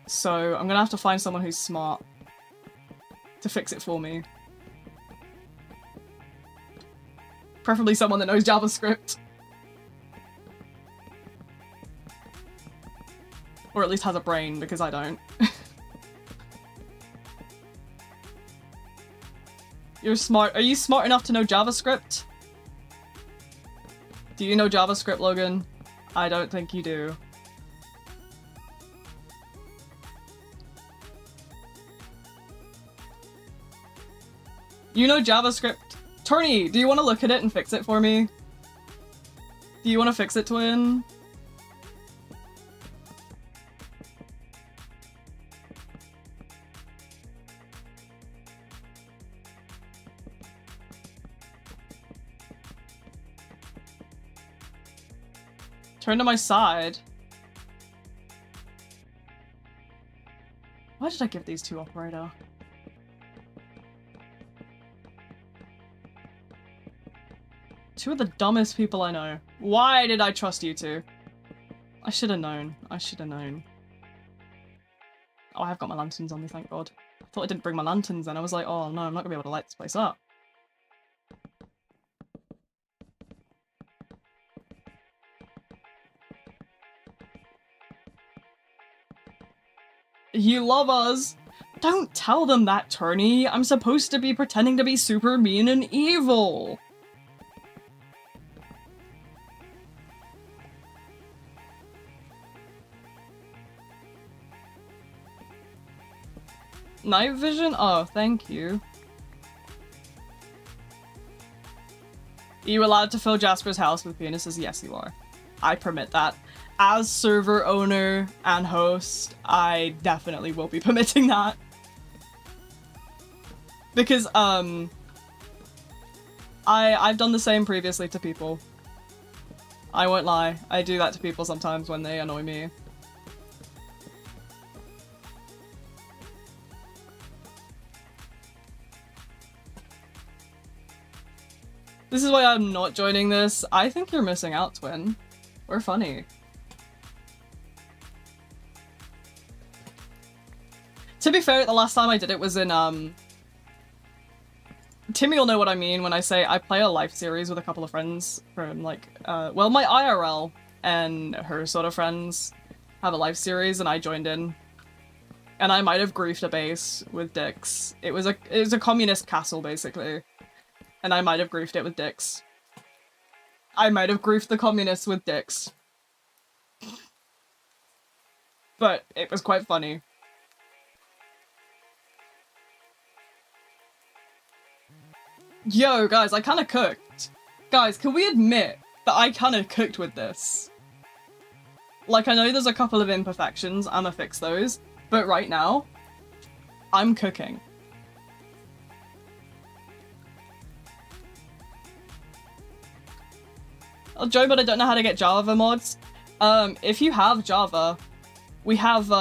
So I'm gonna have to find someone who's smart to fix it for me. Preferably someone that knows JavaScript. Or at least has a brain, because I don't. You're smart. Are you smart enough to know JavaScript? Do you know JavaScript, Logan? I don't think you do. You know JavaScript. Tony, do you want to look at it and fix it for me? Do you want to fix it, twin? Turn to my side. Why did I give these to operator? Two of the dumbest people I know. Why did I trust you two? I should have known. I should have known. Oh, I have got my lanterns on me, thank God. I thought I didn't bring my lanterns and I was like, oh no, I'm not gonna be able to light this place up. You love us! Don't tell them that, Tony! I'm supposed to be pretending to be super mean and evil! Night vision? Oh, thank you. Are you allowed to fill Jasper's house with penises? Yes, you are. I permit that. As server owner and host, I definitely will be permitting that. Because, I've done the same previously to people. I won't lie. I do that to people sometimes when they annoy me. This is why I'm not joining this. I think you're missing out, Twin. We're funny. To be fair, the last time I did it was in, Timmy will know what I mean when I say I play a life series with a couple of friends from, like, well, my IRL and her sort of friends have a life series, and I joined in. And I might have griefed a base with dicks. It was a communist castle, basically. And I might have griefed it with dicks. I might have griefed the communists with dicks. But it was quite funny. Yo, guys, I kinda cooked. Guys, can we admit that I kinda cooked with this? Like, I know there's a couple of imperfections, I'ma fix those, but right now, I'm cooking. Oh, Joe, but I don't know how to get Java mods. If you have Java, we have,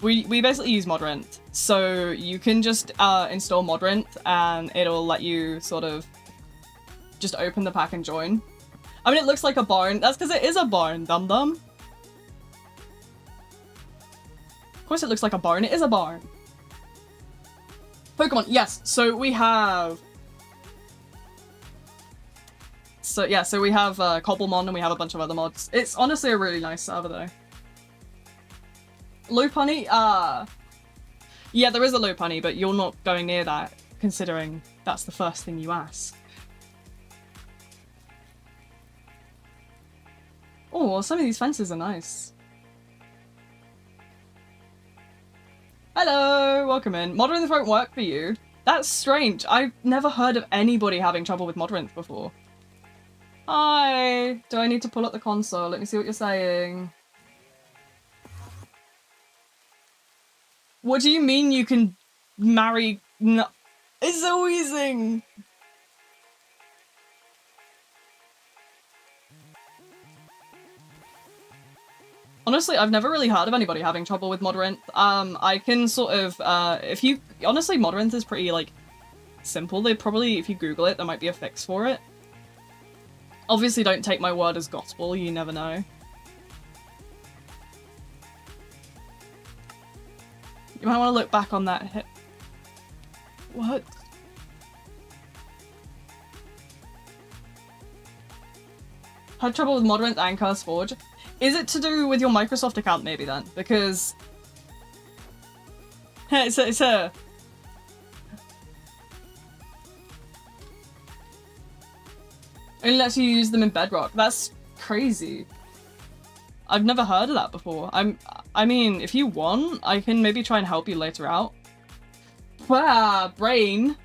we basically use Modrent. So you can just, install Modrent and it'll let you sort of just open the pack and join. I mean, it looks like a barn. That's because it is a barn, dum-dum. Of course it looks like a barn. It is a barn. Pokemon, yes. So we have... So yeah, so we have Cobblemon and we have a bunch of other mods. It's honestly a really nice server though. Loop honey? Yeah, there is a loop honey, but you're not going near that, considering that's the first thing you ask. Oh, well, some of these fences are nice. Hello, welcome in. Modrinth won't work for you. That's strange. I've never heard of anybody having trouble with Modrinth before. Hi! Do I need to pull up the console? Let me see what you're saying. What do you mean you can marry... No, it's so wheezing! Honestly, I've never really heard of anybody having trouble with Modrinth. I can sort of, if you... Honestly, Modrinth is pretty, like, simple. They probably, if you Google it, there might be a fix for it. Obviously, don't take my word as gospel, you never know. You might want to look back on that hit. What? Had trouble with Modrinth and CurseForge. Is it to do with your Microsoft account maybe then? Because... it's a... It lets you use them in Bedrock. That's crazy. I've never heard of that before. I mean, if you want, I can maybe try and help you later out. Wow, brain.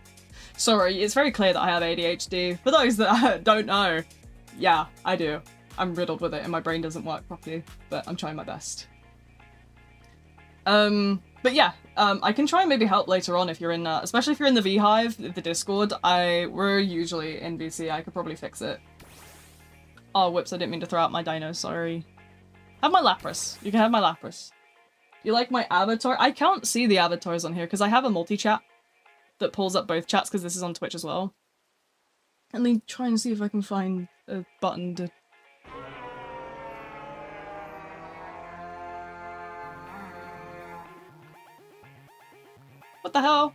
Sorry, it's very clear that I have ADHD. For those that don't know, yeah, I do. I'm riddled with it and my brain doesn't work properly, but I'm trying my best. But yeah, I can try and maybe help later on if you're in, especially if you're in the Vhive, the Discord. We're usually in VC, I could probably fix it. Oh, whoops, I didn't mean to throw out my dino, sorry. Have my Lapras. You can have my Lapras. You like my avatar? I can't see the avatars on here because I have a multi-chat that pulls up both chats because this is on Twitch as well. Let me try and see if I can find a button to... the hell?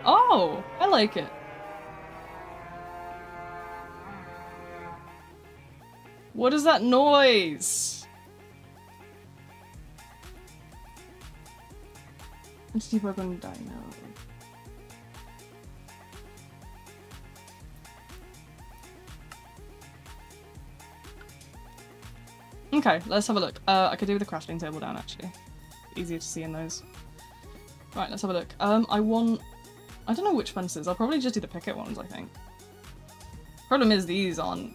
Oh, I like it. What is that noise? Entity Pokemon Dino. Okay, let's have a look. I could do the crafting table down actually. Easier to see in those. Right, let's have a look. I don't know which fences. I'll probably just do the picket ones, I think. Problem is these aren't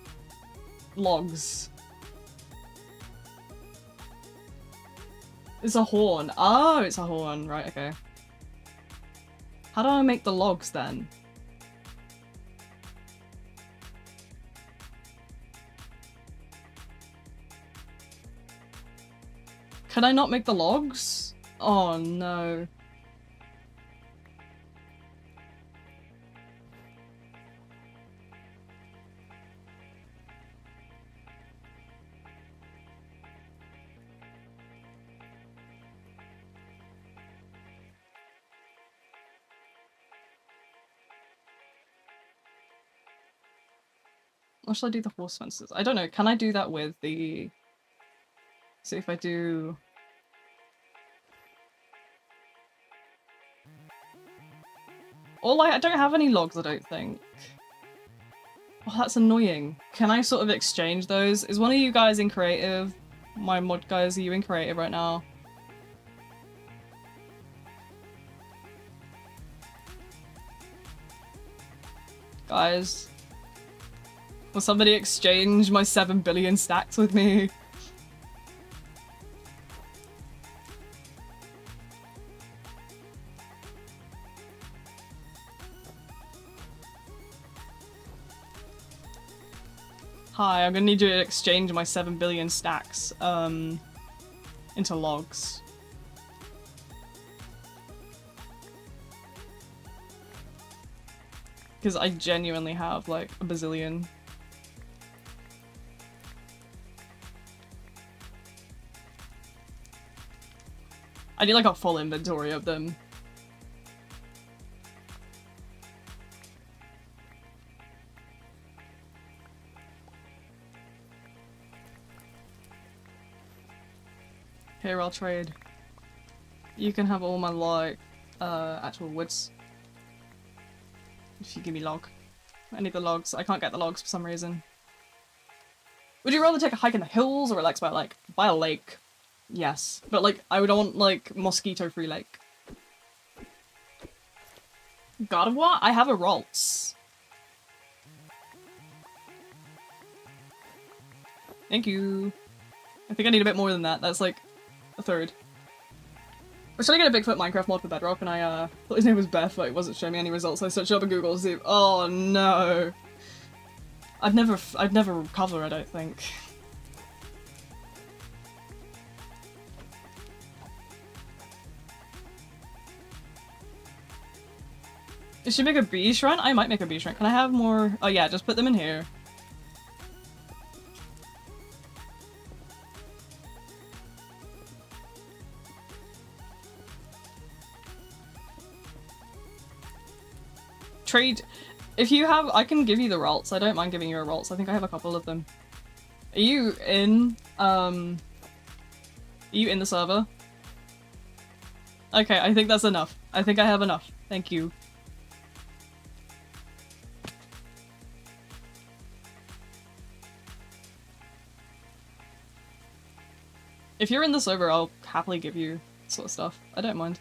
logs. It's a horn. Oh, it's a horn. Right, okay. How do I make the logs then? Can I not make the logs? Oh no. Or should I do the horse fences? I don't know. Can I do that with the... See if I do... Or I don't have any logs, I don't think. Oh, that's annoying. Can I sort of exchange those? Is one of you guys in creative? My mod guys, are you in creative right now? Guys? Will somebody exchange my 7 billion stacks with me? Hi, I'm gonna need you to exchange my 7 billion stacks, into logs. Because I genuinely have, like, a bazillion. I need, like, a full inventory of them. Here, I'll trade. You can have all my, like, actual woods. If you give me log. I need the logs. I can't get the logs for some reason. Would you rather take a hike in the hills or relax by a lake? Yes. But, like, I would want, like, mosquito-free lake. God of War? I have a Ralts. Thank you. I think I need a bit more than that. That's, like, a third. Or should I get a Bigfoot Minecraft mod for Bedrock? And I thought his name was Barefoot. It wasn't showing me any results. So I searched it up on Google to see. Oh no! I'd never recover. I don't think. Is she make a bee shrine? I might make a bee shrine. Can I have more? Oh yeah, just put them in here. Trade. If you have, I can give you the Ralts. I don't mind giving you a Ralts. I think I have a couple of them. Are you in, are you in the server? Okay, I think that's enough. I think I have enough. Thank you. If you're in the server, I'll happily give you sort of stuff. I don't mind.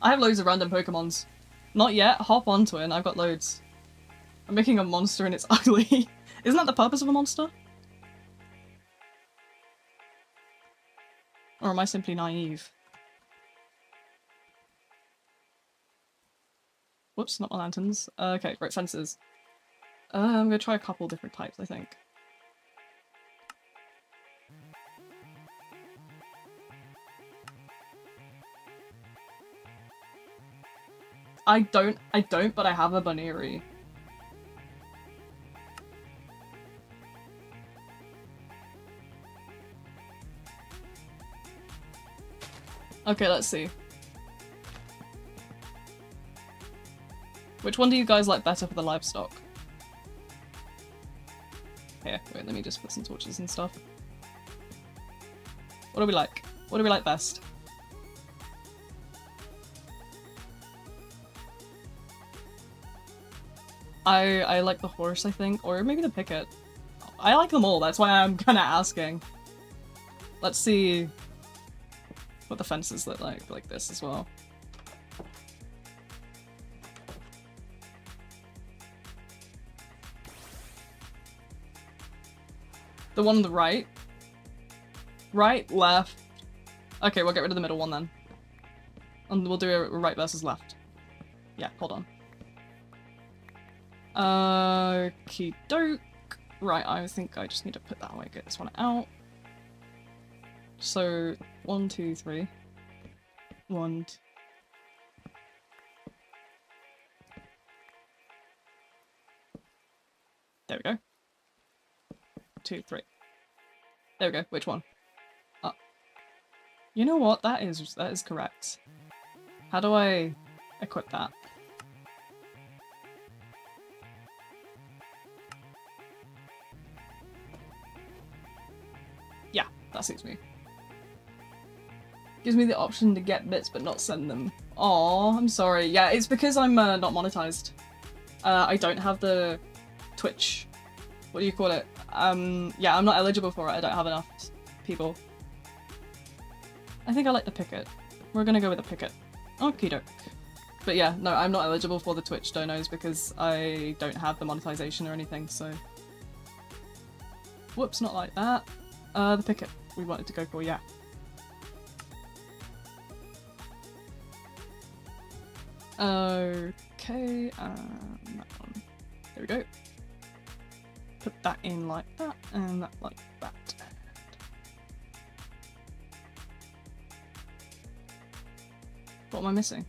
I have loads of random Pokemons. Not yet. Hop onto it and I've got loads. I'm making a monster and it's ugly. Isn't that the purpose of a monster? Or am I simply naive? Whoops, not my lanterns. Okay, right, fences. I'm gonna try a couple different types, I think. I don't, but I have a Baneri. Okay, let's see. Which one do you guys like better for the livestock? Here, wait, let me just put some torches and stuff. What do we like? What do we like best? I like the horse, I think, or maybe the picket. I like them all, that's why I'm kinda asking. Let's see what the fences look like this as well. The one on the right. Right, left. Okay, we'll get rid of the middle one then. And we'll do a right versus left. Yeah, hold on. Okie doke. Right, I think I just need to put that away, get this one out. So, 1, 2, 3. 1, 2. There we go. 2, 3. There we go. Which one? You know what? That is correct. How do I equip that? Yeah, that suits me. Gives me the option to get bits but not send them. Aw, I'm sorry. Yeah, it's because I'm not monetized. I don't have the Twitch. What do you call it? Yeah, I'm not eligible for it. I don't have enough people. I think I like the picket. We're gonna go with the picket. Okie doke. But yeah, no, I'm not eligible for the Twitch donos because I don't have the monetization or anything, so... Whoops, not like that. The picket we wanted to go for, yeah. Okay, that one. There we go. Put that in like that, and that like that. What am I missing?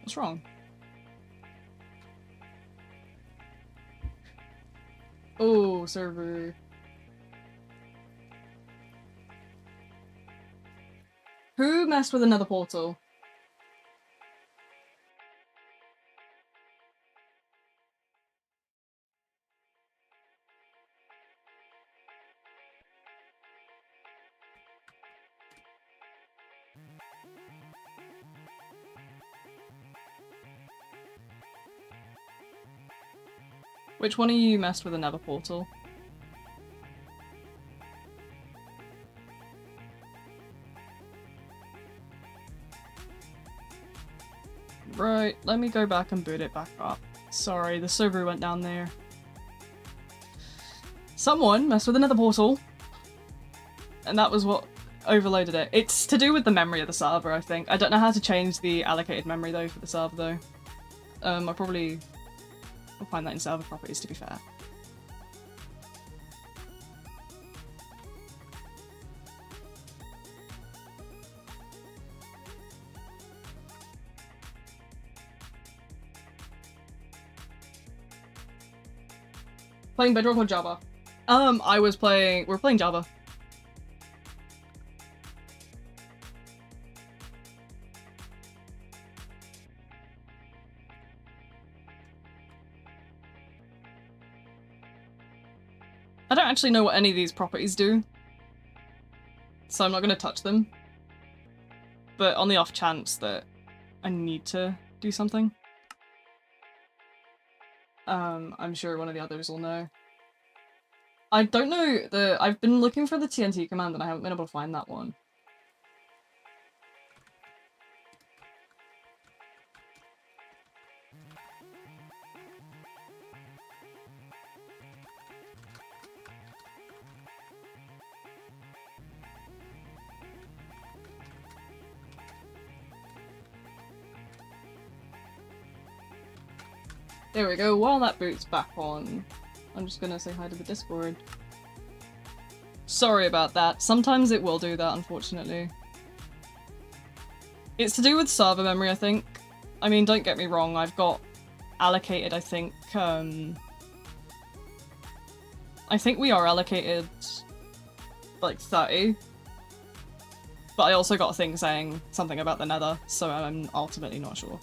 What's wrong? Oh, server. Who messed with another portal? Which one of you messed with another portal? Right, let me go back and boot it back up. Sorry, the server went down there. Someone messed with another portal. And that was what overloaded it. It's to do with the memory of the server, I think. I don't know how to change the allocated memory though for the server though. I probably will find that in server properties, to be fair. Playing Bedrock or Java? We're playing Java. I don't actually know what any of these properties do, so I'm not going to touch them. But on the off chance that I need to do something, I'm sure one of the others will know. I don't know I've been looking for the TNT command and I haven't been able to find that one. There we go, while that boots back on, I'm just gonna say hi to the Discord. Sorry about that, sometimes it will do that, unfortunately. It's to do with server memory, I think. I mean, don't get me wrong, I've got allocated, I think we are allocated, like, 30. But I also got a thing saying something about the nether, so I'm ultimately not sure.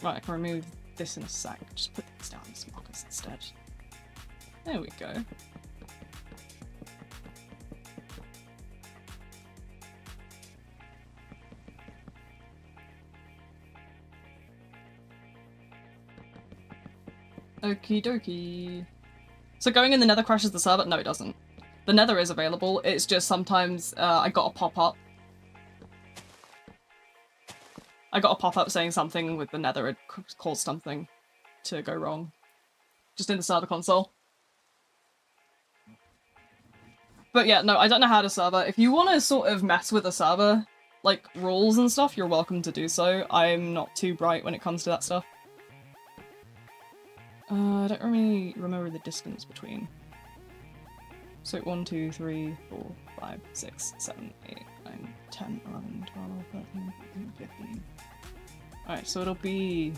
Right, I can remove this in a sec. Just put these down as markers instead. There we go. Okie dokie. So going in the nether crashes the server? No, it doesn't. The nether is available, it's just sometimes I got a pop-up. I got a pop-up saying something with the nether had caused something to go wrong. Just in the server console. But yeah, no, I don't know how to server. If you want to sort of mess with the server, like rules and stuff, you're welcome to do so. I'm not too bright when it comes to that stuff. I don't really remember the distance between. So 1, 2, 3, 4, 5, 6, 7, 8, 9, 10, 11, 12, 13, 14, 15. Alright, so it'll be...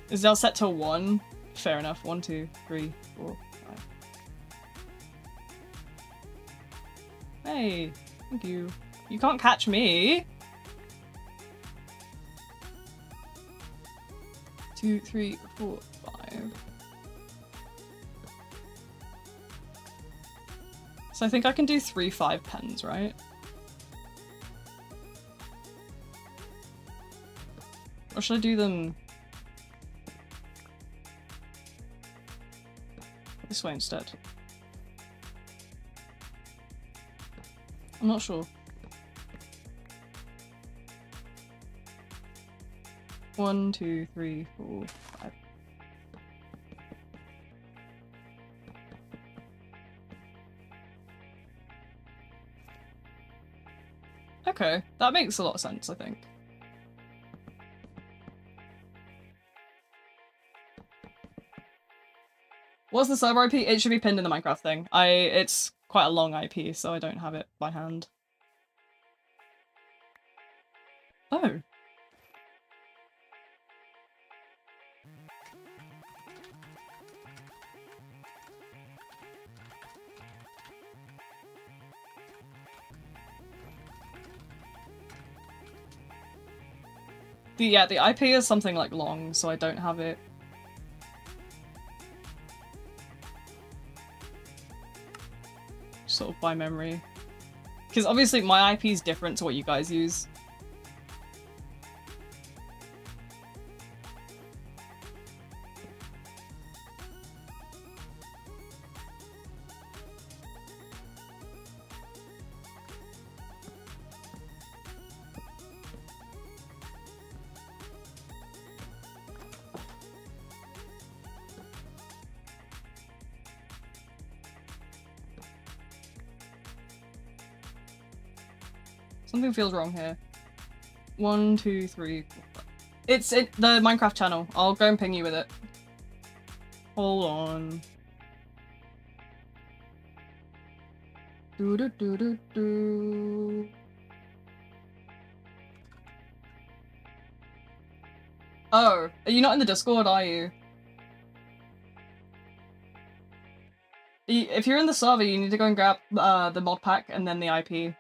Is that set to 1? Fair enough. 1, 2, 3, 4, 5. Hey, thank you. You can't catch me! 2, 3, 4, 5. So I think I can do 3 5 pens, right? Or should I do them this way instead? I'm not sure. 1, 2, 3, 4, 5. Okay, that makes a lot of sense, I think. What's the server IP? It should be pinned in the Minecraft thing. It's quite a long IP, so I don't have it by hand. Oh. The IP is something like long, so I don't have it. Sort of by memory. Because obviously my IP is different to what you guys use. Something feels wrong here. 1, 2, 3, 4, 5. It's the Minecraft channel. I'll go and ping you with it. Hold on. Do do do do do. Oh, are you not in the Discord, are you? If you're in the server, you need to go and grab the mod pack and then the IP.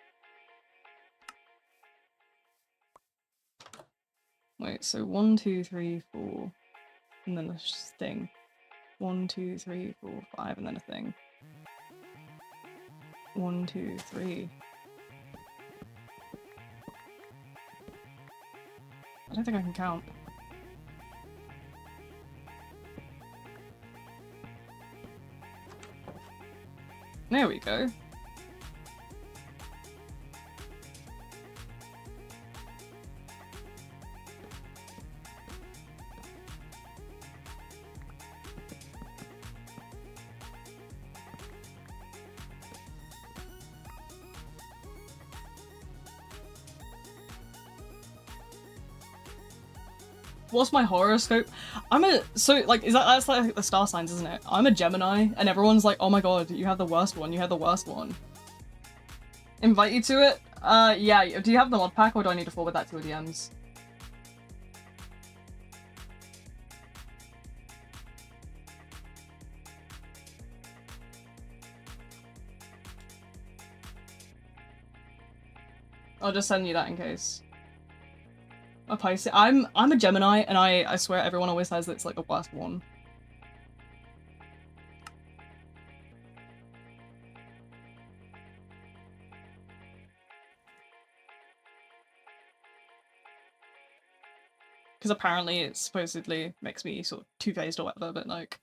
Wait, so 1, 2, 3, 4, and then a thing. 1, 2, 3, 4, 5, and then a thing. 1, 2, 3. I don't think I can count. There we go. What's my horoscope? That's like the star signs, isn't it? I'm a Gemini, and everyone's like, oh my god, you have the worst one, you have the worst one. Invite you to it? Yeah, do you have the mod pack, or do I need to forward that to your DMs? I'll just send you that in case. A Pisces. I'm a Gemini, and I swear everyone always says that it's like the worst one. Because apparently it supposedly makes me sort of two-faced or whatever, but like...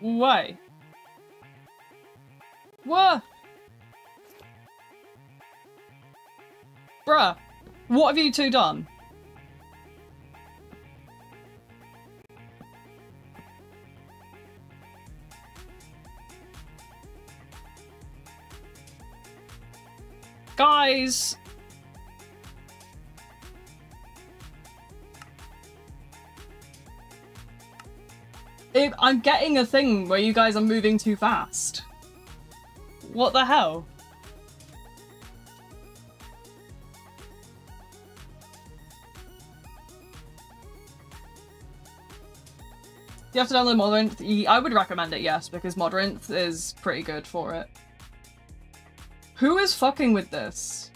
Why? What? Bruh, what have you two done? Guys! I'm getting a thing where you guys are moving too fast. What the hell? You have to download Modrinth? I would recommend it, yes, because Modrinth is pretty good for it. Who is fucking with this?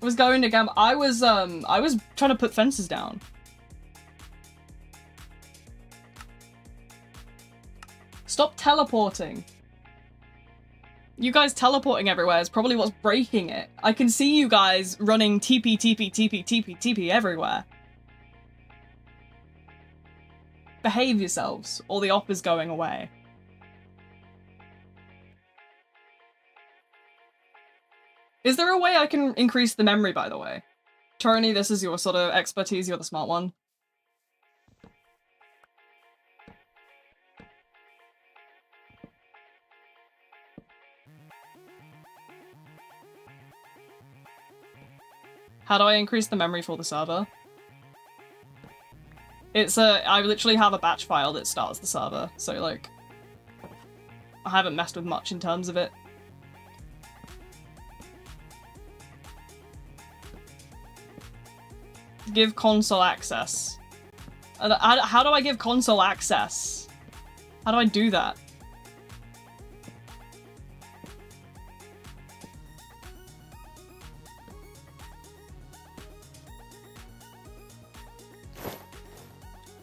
I was going to gamble. I was trying to put fences down. Stop teleporting. You guys teleporting everywhere is probably what's breaking it. I can see you guys running TP, TP, TP, TP, TP everywhere. Behave yourselves, or the op is going away. Is there a way I can increase the memory, by the way? Tony, this is your sort of expertise, you're the smart one. How do I increase the memory for the server? It's I literally have a batch file that starts the server, so like, I haven't messed with much in terms of it. Give console access. How do I give console access? How do I do that?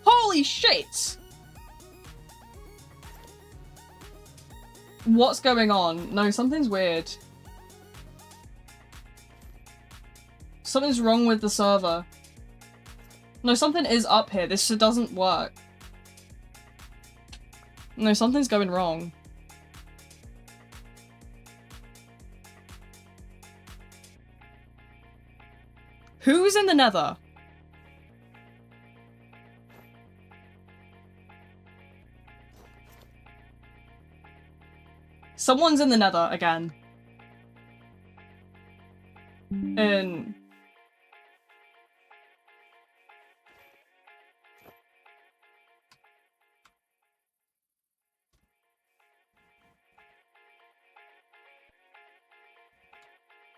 Holy shit! What's going on? No, something's weird. Something's wrong with the server. No, something is up here. This shit doesn't work. No, something's going wrong. Who's in the nether? Someone's in the nether again. And...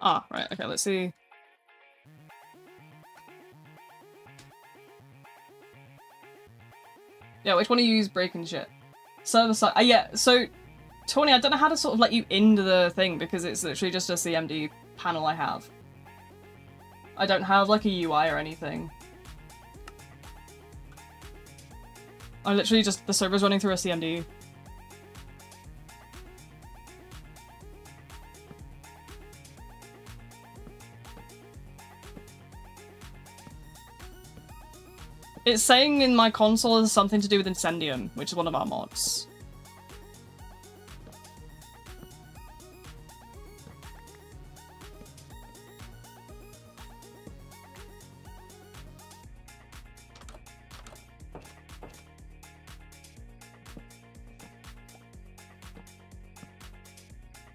Ah, right, okay, let's see. Yeah, which one do you use breaking shit? Server side. Yeah, so, Tony, I don't know how to sort of let you into the thing because it's literally just a CMD panel I have. I don't have like a UI or anything. I literally just, the server's running through a CMD. It's saying in my console is something to do with Incendium, which is one of our mods.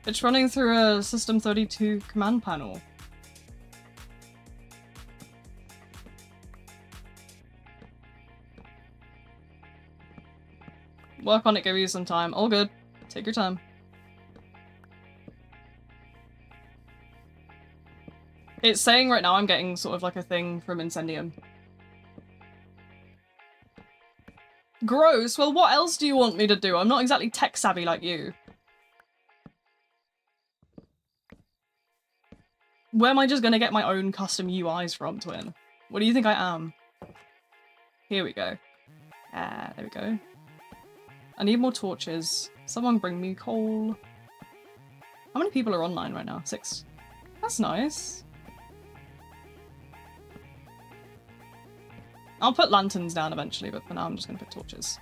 It's running through a System 32 command panel. Work on it, give you some time. All good. Take your time. It's saying right now I'm getting sort of like a thing from Incendium. Gross. Well, what else do you want me to do? I'm not exactly tech savvy like you. Where am I just gonna get my own custom UIs from, Twin? What do you think I am? Here we go. There we go. I need more torches. Someone bring me coal. How many people are online right now? 6. That's nice. I'll put lanterns down eventually, but for now I'm just gonna put torches.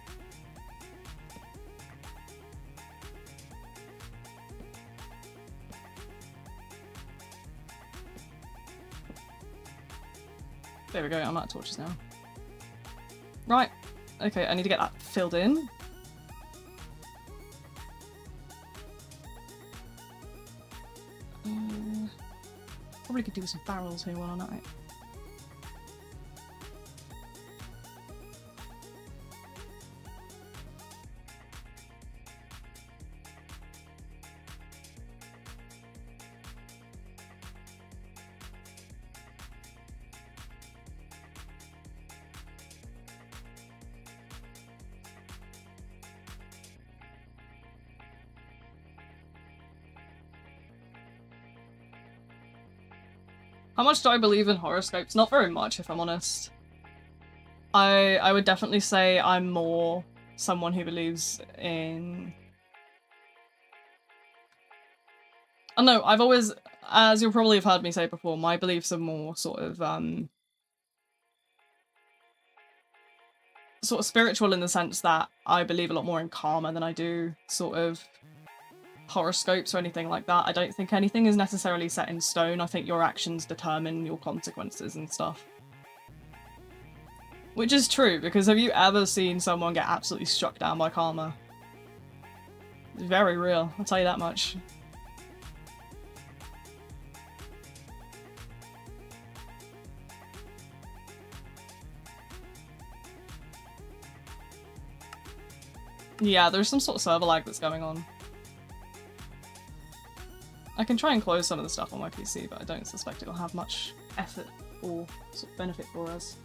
There we go, I'm out of torches now. Right. Okay, I need to get that filled in. Probably could do with some barrels here while I'm at it. How much do I believe in horoscopes? Not very much, if I'm honest. I would definitely say I'm more someone who believes in... I don't know, I've always, as you'll probably have heard me say before, my beliefs are more sort of spiritual in the sense that I believe a lot more in karma than I do sort of horoscopes or anything like that. I don't think anything is necessarily set in stone. I think your actions determine your consequences and stuff. Which is true, because have you ever seen someone get absolutely struck down by karma? It's very real, I'll tell you that much. Yeah, there's some sort of server lag that's going on. I can try and close some of the stuff on my PC, but I don't suspect it'll have much effort or sort of benefit for us.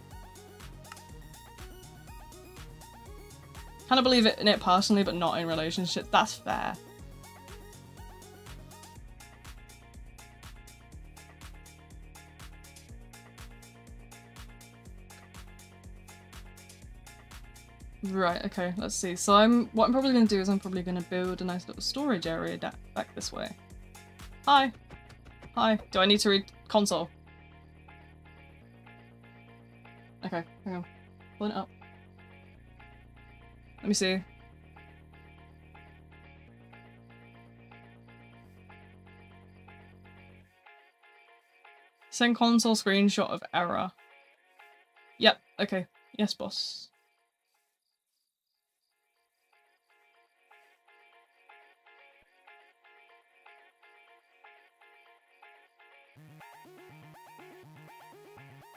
Kind of believe in it personally, but not in relationships. That's fair. Right, okay, let's see. So what I'm probably going to do is I'm probably going to build a nice little storage area back this way. Hi. Hi. Do I need to read console? Okay, hang on. Pulling it up. Let me see. Send console screenshot of error. Yep, okay. Yes, boss.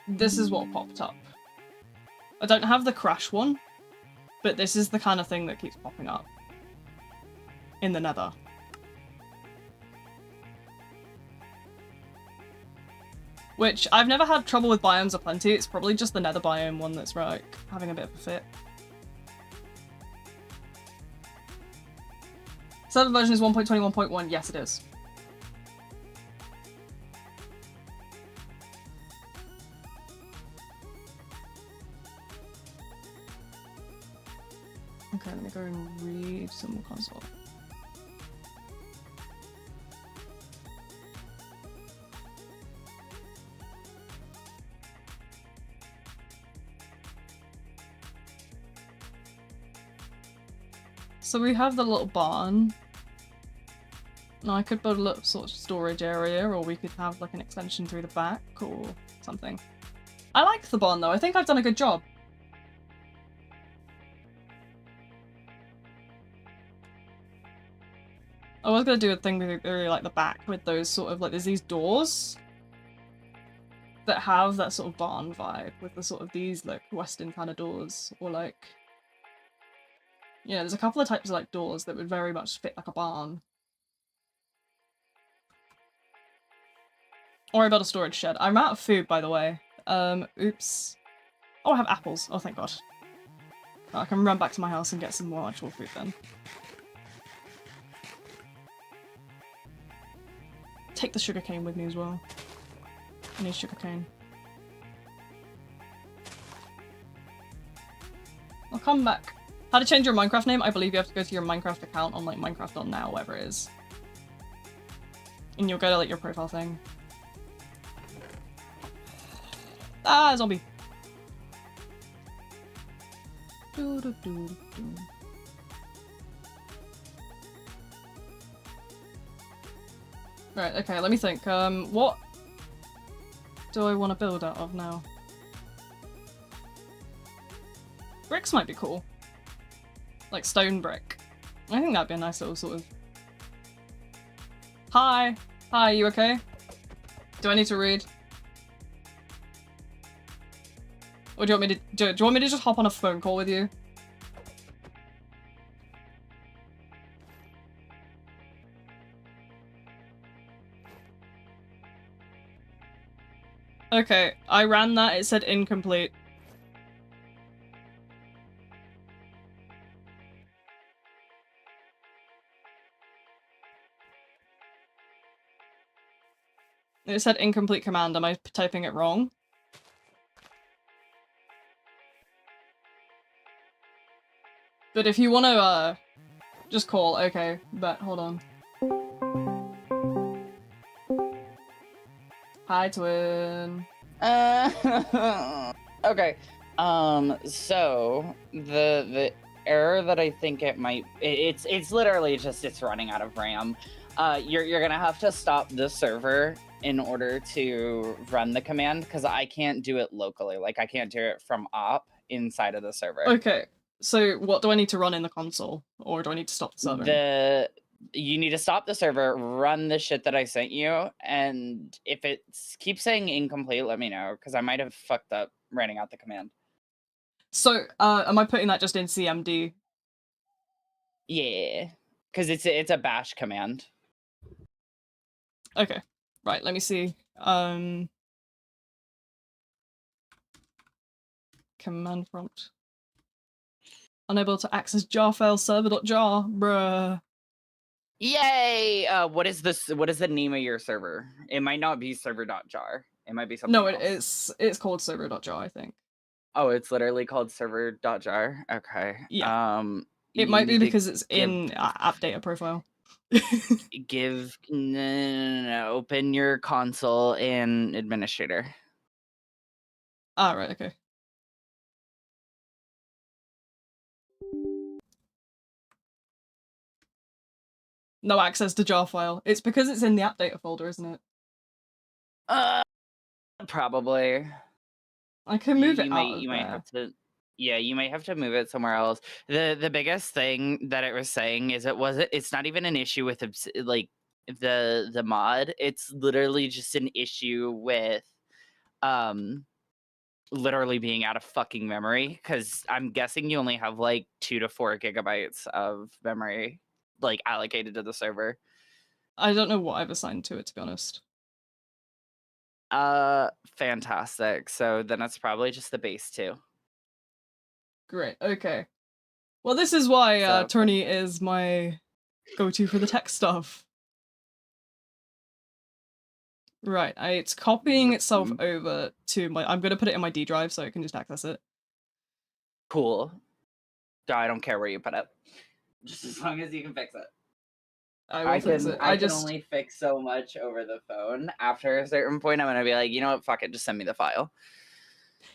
This is what popped up. I don't have the crash one, but this is the kind of thing that keeps popping up in the nether. Which, I've never had trouble with biomes aplenty, it's probably just the nether biome one that's like having a bit of a fit. Server version is 1.21.1, yes it is. Okay, let me go and read some more console. So we have the little barn. Now I could build a little sort of storage area, or we could have like an extension through the back or something. I like the barn though, I think I've done a good job. I was gonna do a thing with really like the back with those sort of like, there's these doors that have that sort of barn vibe with the sort of these like western kind of doors, or like, yeah, there's a couple of types of like doors that would very much fit like a barn. Or about a storage shed. I'm out of food, by the way. Oops. Oh, I have apples. Oh, thank God. I can run back to my house and get some more actual food then. Take the sugarcane with me as well. I need sugarcane. I'll come back. How to change your Minecraft name? I believe you have to go to your Minecraft account on like Minecraft.now, whatever it is. And you'll go to like your profile thing. Ah, zombie. Right, okay, let me think. What do I want to build out of now? Bricks might be cool. Like stone brick. I think that'd be a nice little sort of... Hi! Hi, you okay? Do I need to read? Or do you want me to do you want me to just hop on a phone call with you? Okay, I ran that, it said incomplete. It said incomplete command, am I typing it wrong? But if you want to, just call, okay, but hold on. Hi, twin. Okay. So the error that I think it might it's literally just it's running out of RAM. You're gonna have to stop the server in order to run the command because I can't do it locally. Like I can't do it from op inside of the server. Okay. So what do I need to run in the console? Or do I need to stop the server? You need to stop the server, run the shit that I sent you, and if it keeps saying incomplete, let me know, because I might have fucked up writing out the command. So, am I putting that just in CMD? Yeah, because it's a bash command. Okay. Right, let me see. Command prompt. Unable to access jar file server.jar. Bruh. Yay! What is this? What is the name of your server? It might not be server.jar. It might be something else. No, it's called server.jar, I think. Oh, it's literally called server.jar. Okay. Yeah. It might be because it's in app data profile. No, open your console in administrator. Ah, right, okay. No access to jar file. It's because it's in the app data folder, isn't it? Probably. I can move it out you might have to. Yeah, you might have to move it somewhere else. The biggest thing that it was saying is it's not even an issue with like the mod. It's literally just an issue with literally being out of fucking memory, because I'm guessing you only have like 2 to 4 gigabytes of memory like allocated to the server. I don't know what I've assigned to it, to be honest. Fantastic. So then it's probably just the base 2. Great, okay. Well, this is why Tony is my go-to for the tech stuff. Right, it's copying itself over to my... I'm gonna put it in my D drive so I can just access it. Cool. I don't care where you put it. Just as long as you can fix it. I can only fix so much over the phone. After a certain point, I'm gonna be like, you know what, fuck it, just send me the file.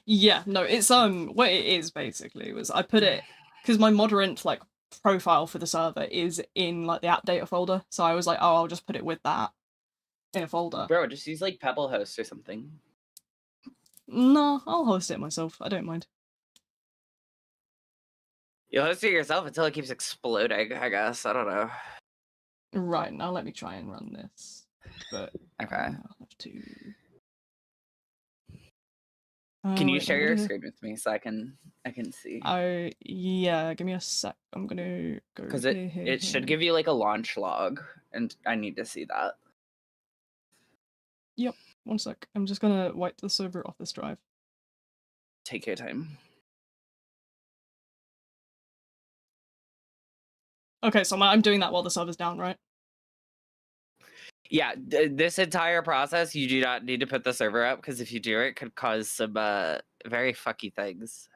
Yeah, no, it's what it is basically was I put it because my Modorant like profile for the server is in like the app data folder, so I was like, oh, I'll just put it with that in a folder. Bro, just use like Pebble Host or something. No, I'll host it myself. I don't mind. You'll host it yourself until it keeps exploding, I guess. I don't know. Right, now let me try and run this. But okay. I'll have to... Can you share your screen with me so I can see? Yeah, give me a sec. I'm gonna go because it should give you like a launch log, and I need to see that. Yep, 1 sec. I'm just gonna wipe the server off this drive. Take your time. Okay, so I'm doing that while the server's down, right? Yeah, this entire process, you do not need to put the server up, because if you do, it could cause some very fucky things.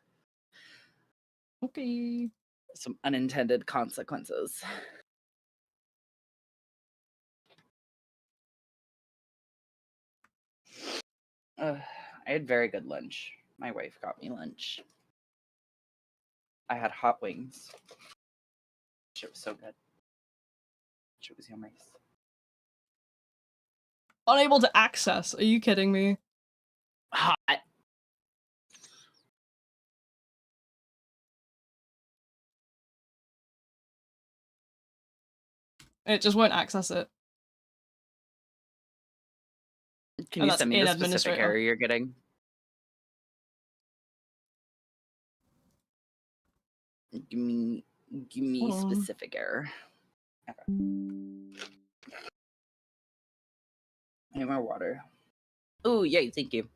Okay. Some unintended consequences. I had very good lunch. My wife got me lunch. I had hot wings. Shit was so good. Shit was yummy. Unable to access. Are you kidding me? Hot. It just won't access it. Can And you that's send me in the specific administrator. error you're getting? Give me Hold on. specific error. Okay. I need more water. Oh, yay, thank you.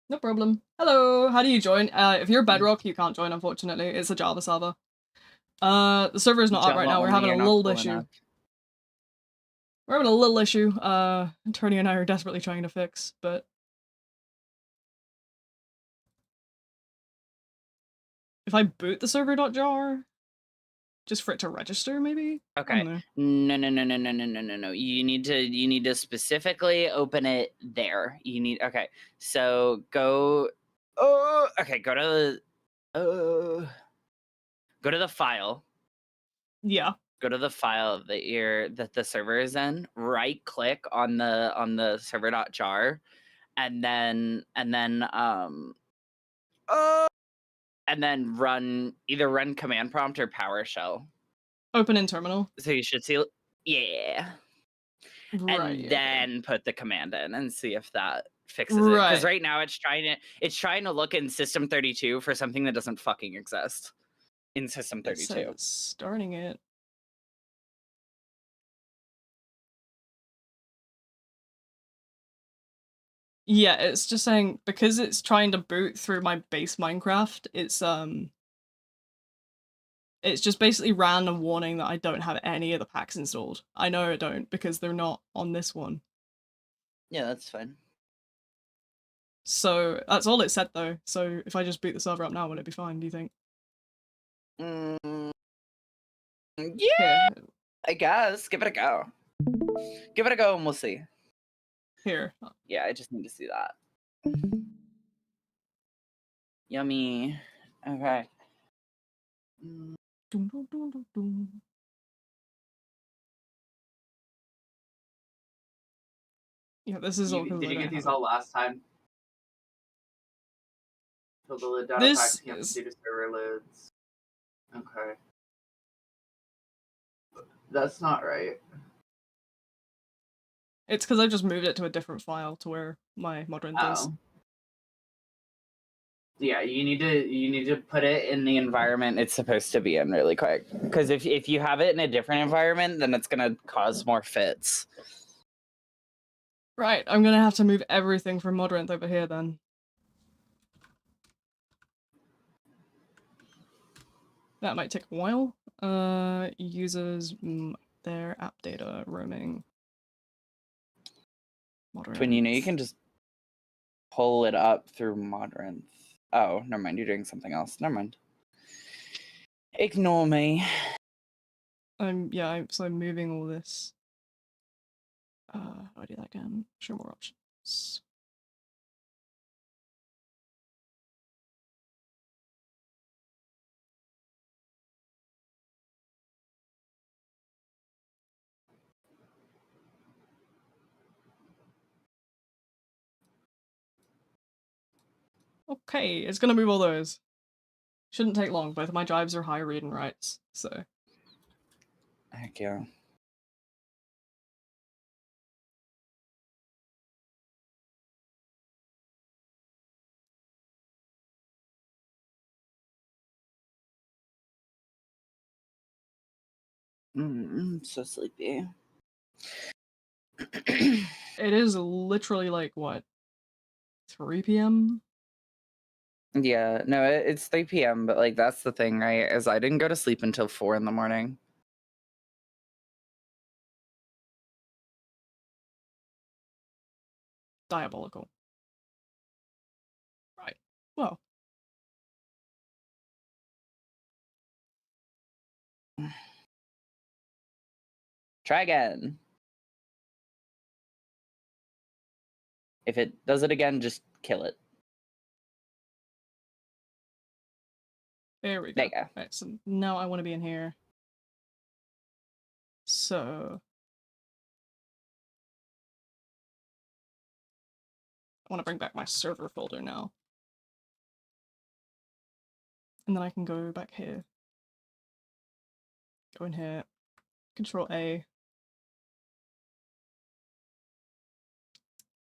No problem. Hello, how do you join? If you're Bedrock, you can't join, unfortunately. It's a Java server. The server is not up right now. We're having a little issue. We're having a little issue. Tony and I are desperately trying to fix, but if I boot the server.jar, just for it to register, maybe? Okay. No. You need to specifically open it there. You need So go okay, go to the file. Yeah. Go to the file that the server is in. Right click on the server.jar and then run command prompt or PowerShell. Open in terminal. So you should see, yeah. Right. And then put the command in and see if that fixes it. Right. Because right now it's trying to look in System32 for something that doesn't fucking exist in System32. It says starting it. Yeah, it's just saying because it's trying to boot through my base Minecraft, it's just basically ran a warning that I don't have any of the packs installed. I know I don't because they're not on this one. Yeah, that's fine. So that's all it said though. So if I just boot the server up now, will it be fine, do you think? Yeah, here. I guess. Give it a go. Give it a go and we'll see. Here. Yeah, I just need to see that. Yummy. Okay. Yeah, this is all. Did you get these all last time? Fill the lid down. This is due to server lids. Okay. That's not right. It's because I just moved it to a different file to where my Modrinth is. Yeah, you need to put it in the environment it's supposed to be in really quick. Because if you have it in a different environment, then it's gonna cause more fits. Right, I'm gonna have to move everything from Modrinth over here then. That might take a while. Users, their app data, roaming. Modrinth. Twin, you can just pull it up through Modrinth. Oh, never mind. You're doing something else. Never mind. Ignore me. So I'm moving all this. How do I do that again? Show more options. Okay, it's gonna move all those. Shouldn't take long. Both of my drives are high read and writes, so. Heck yeah. I'm so sleepy. It is literally like, what, 3 p.m.? Yeah, no, it's 3 p.m., but like that's the thing, right? Is I didn't go to sleep until 4 in the morning. Diabolical. Right. Well. Try again. If it does it again, just kill it. There we go. There you go. Right, so now I want to be in here. So I want to bring back my server folder now. And then I can go back here. Go in here. Control A.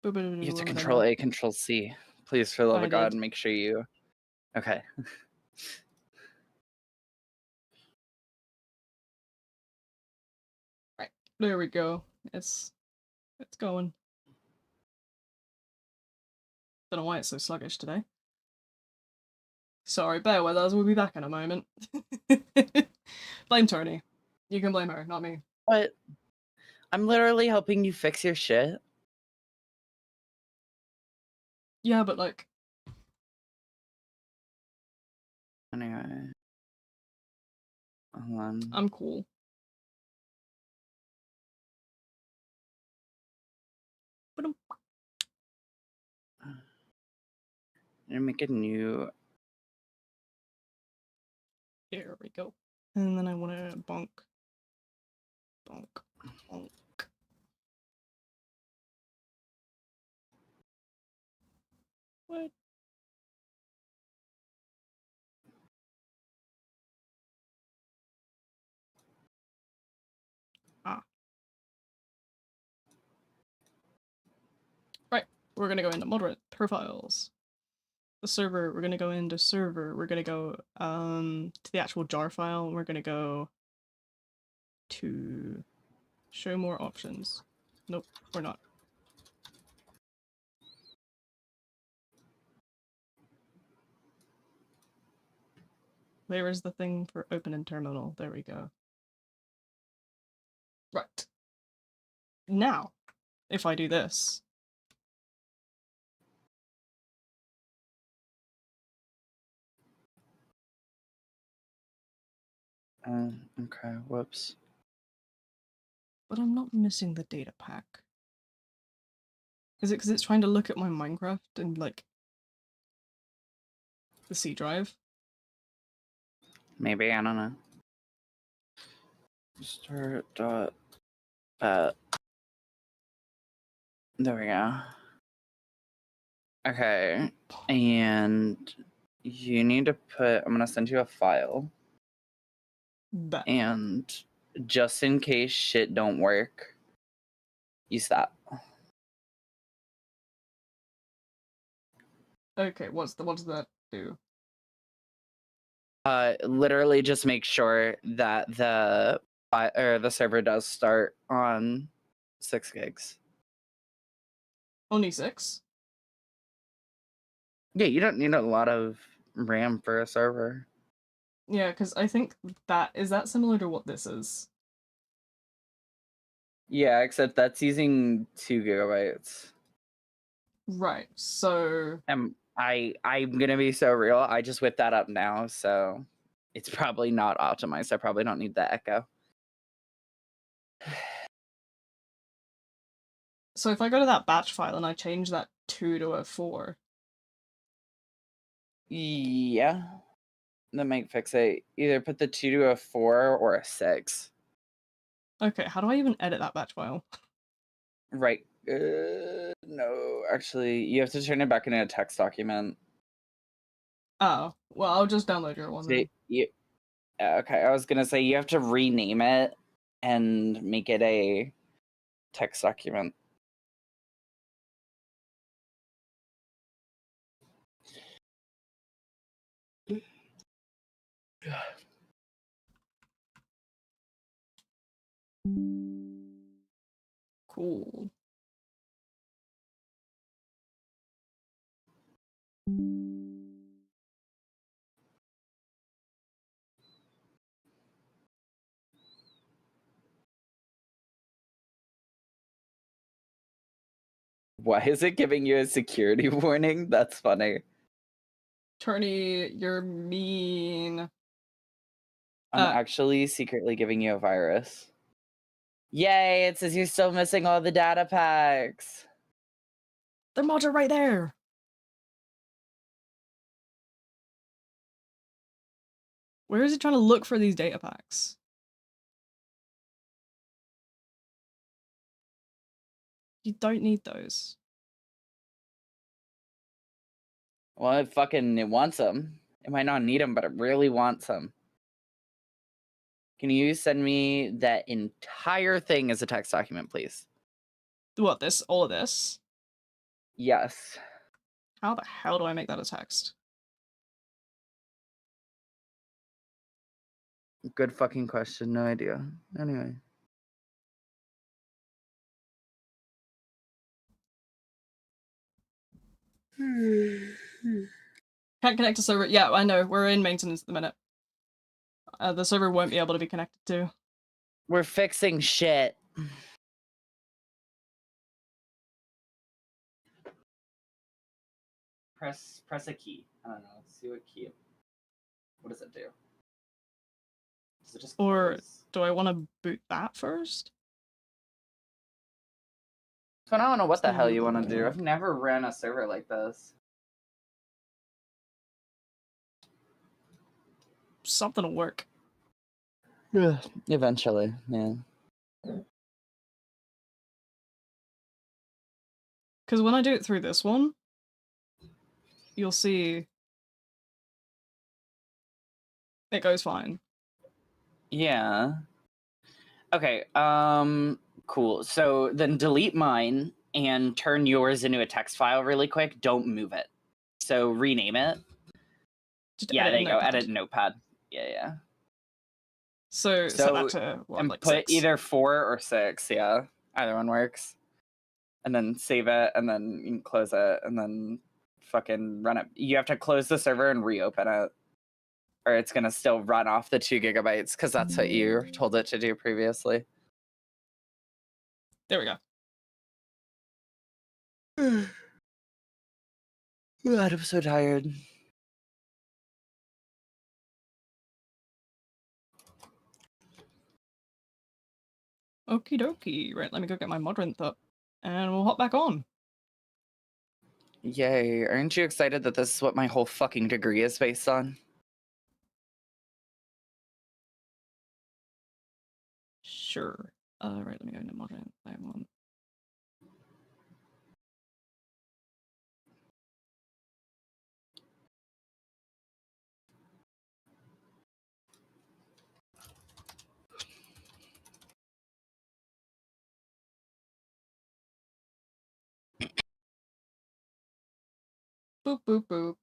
You have to Control A, Control C. Please, for the love of God, make sure you... Okay. Right, there we go. It's going. Don't know why it's so sluggish today. Sorry, bear with us, we'll be back in a moment. Blame Tony. You can blame her, not me. What? I'm literally helping you fix your shit. Yeah, but like... Anyway. Hold on. I'm cool. I'm gonna make a new... Here we go. And then I want to bonk. Bonk. Bonk. What? Ah. Right, we're gonna go into moderate profiles. The server, we're gonna go into server, we're gonna go to the actual jar file, we're gonna go to show more options. Nope, we're not. Where is the thing for open in terminal? There we go. Right. Now, if I do this. Okay, whoops. But I'm not missing the data pack. Is it because it's trying to look at my Minecraft and like the C drive? Maybe, I don't know. Start dot there we go. Okay, and you need to put... I'm gonna send you a file. Bet. And just in case shit don't work, use that. Okay, what does that do? Literally just make sure that the server does start on 6 gigs. Only 6? Yeah, you don't need a lot of RAM for a server. Yeah, because I think is that similar to what this is? Yeah, except that's using 2 gigabytes. Right, so... I'm gonna be so real, I just whipped that up now, so it's probably not optimized. I probably don't need the echo. So if I go to that batch file and I change that 2 to a 4... Yeah. That might fix it. Either put the 2 to a 4 or a 6. Okay, how do I even edit that batch file? Right. No, actually, you have to turn it back into a text document. Oh, well, I'll just download your one then. Okay, I was gonna say you have to rename it and make it a text document. Cool. Why is it giving you a security warning? That's funny. Turney, you're mean. I'm actually secretly giving you a virus. Yay, it says you're still missing all the data packs. The mods are right there. Where is he trying to look for these data packs? You don't need those. Well, it wants them. It might not need them, but it really wants them. Can you send me that entire thing as a text document, please? What, this? All of this? Yes. How the hell do I make that a text? Good fucking question. No idea. Anyway. Can't connect to server. Yeah, I know. We're in maintenance at the minute. The server won't be able to be connected to. We're fixing shit. Press a key. I don't know. Let's see what key. What does it do? Does it just Or close? do I want to boot that first? So I don't know what the hell you want to do. I've never ran a server like this. Something will work. Eventually, yeah. Because when I do it through this one, you'll see it goes fine. Yeah. Okay, cool. So then delete mine and turn yours into a text file really quick. Don't move it. So rename it. Just Yeah, there you go. Notepad. Edit Notepad. Yeah. So set that to what, and like put 6? either 4 or 6. Yeah, either one works. And then save it, and then you can close it, and then fucking run it. You have to close the server and reopen it, or it's gonna still run off the 2 gigabytes because that's what you told it to do previously. There we go. God, I'm so tired. Okie dokie. Right, let me go get my Modrinth up. And we'll hop back on. Yay. Aren't you excited that this is what my whole fucking degree is based on? Sure. Right, let me go into Modrinth. I want. Boop, boop, boop.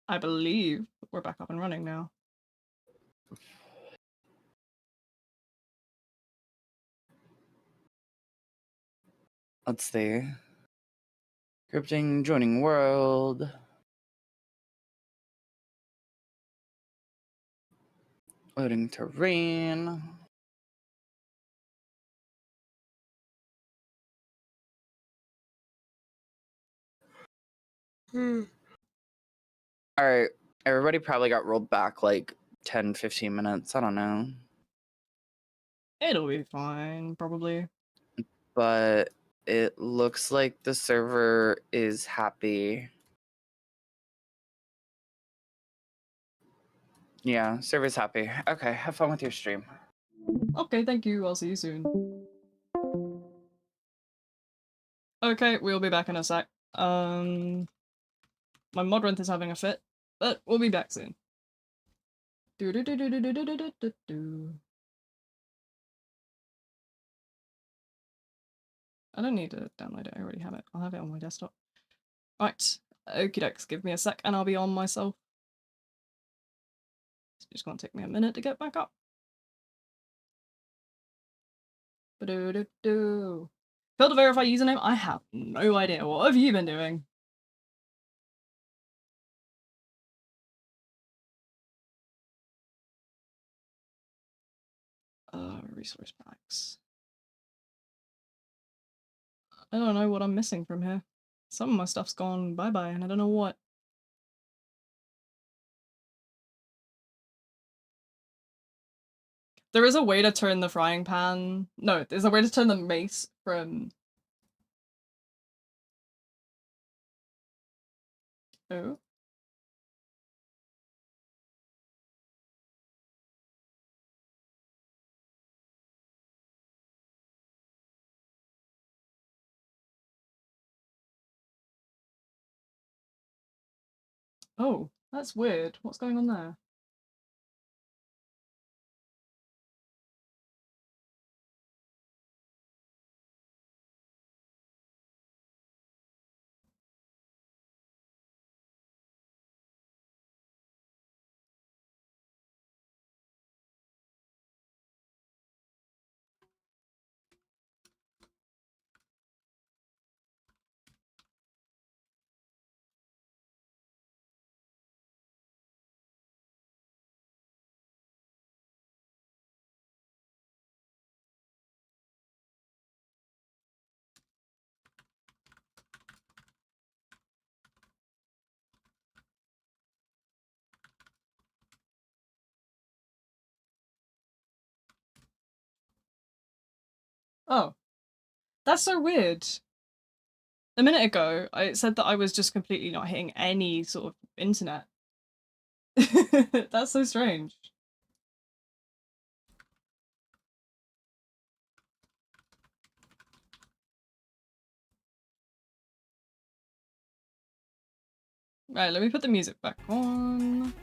I believe we're back up and running now. Let's see. Scripting, joining world. Loading terrain. All right, everybody probably got rolled back like 10, 15 minutes. I don't know. It'll be fine, probably. But it looks like the server is happy. Yeah, server's happy. Okay, have fun with your stream. Okay, thank you. I'll see you soon. Okay, we'll be back in a sec. My Modrinth is having a fit, but we'll be back soon. Do do do do do do do do do do. I don't need to download it. I already have it. I'll have it on my desktop. Right. Okie dokes. Give me a sec, and I'll be on myself. It's just gonna take me a minute to get back up. Ba-do-do-do. Failed to verify username? I have no idea. What have you been doing? Resource packs. I don't know what I'm missing from here. Some of my stuff's gone bye-bye and I don't know what. There is a way to turn the frying pan... No, there's a way to turn the mace from... Oh? Oh, that's weird. What's going on there? Oh. That's so weird. A minute ago, I said that I was just completely not hitting any sort of internet. That's so strange. Right, let me put the music back on.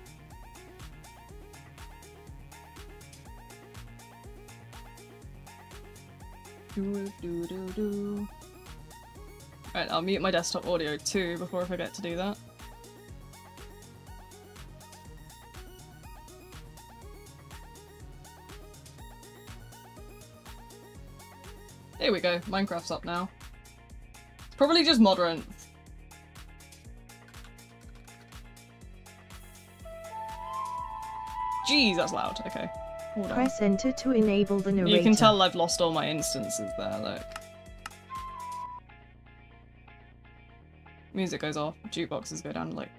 Right, I'll mute my desktop audio too before I forget to do that. There we go, Minecraft's up now. It's probably just moderate. Jeez, that's loud. Okay, hold on. Press enter to enable the narrator. You can tell I've lost all my instances there, look. Music goes off, jukeboxes go down to like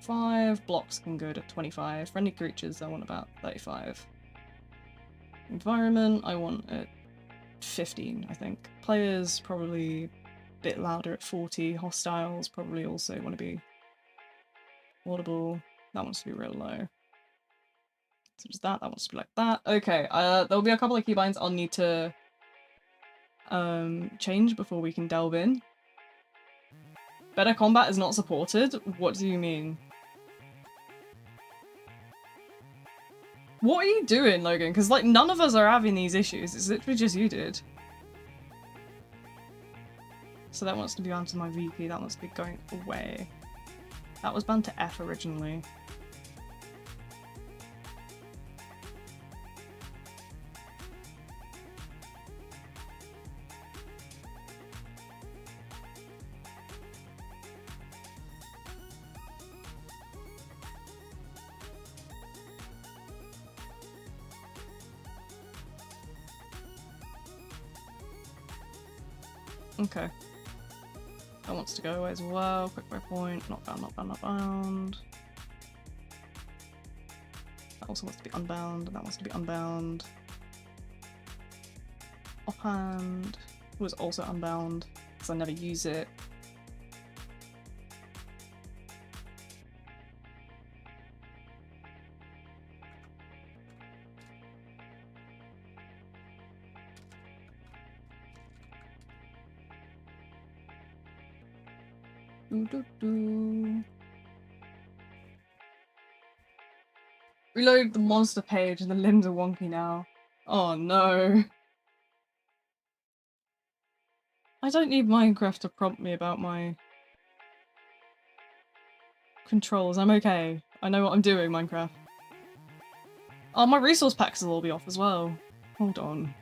5, blocks can go to 25, friendly creatures I want about 35. Environment I want at 15, I think. Players probably a bit louder at 40, hostiles probably also want to be audible, that wants to be real low. So just that wants to be like that. Okay, there'll be a couple of keybinds I'll need to change before we can delve in. Better combat is not supported? What do you mean? What are you doing, Logan? Because, like, none of us are having these issues. It's literally just you, dude. So that wants to be bound to my VP. That wants to be going away. That was bound to F originally. Okay. That wants to go away as well. Quick waypoint. Not bound, not bound, not bound. That also wants to be unbound, and that wants to be unbound. Offhand was also unbound, because I never use it. Reload the monster page and the limbs are wonky now. Oh no. I don't need Minecraft to prompt me about my controls. I'm okay. I know what I'm doing, Minecraft. Oh, my resource packs will all be off as well. Hold on.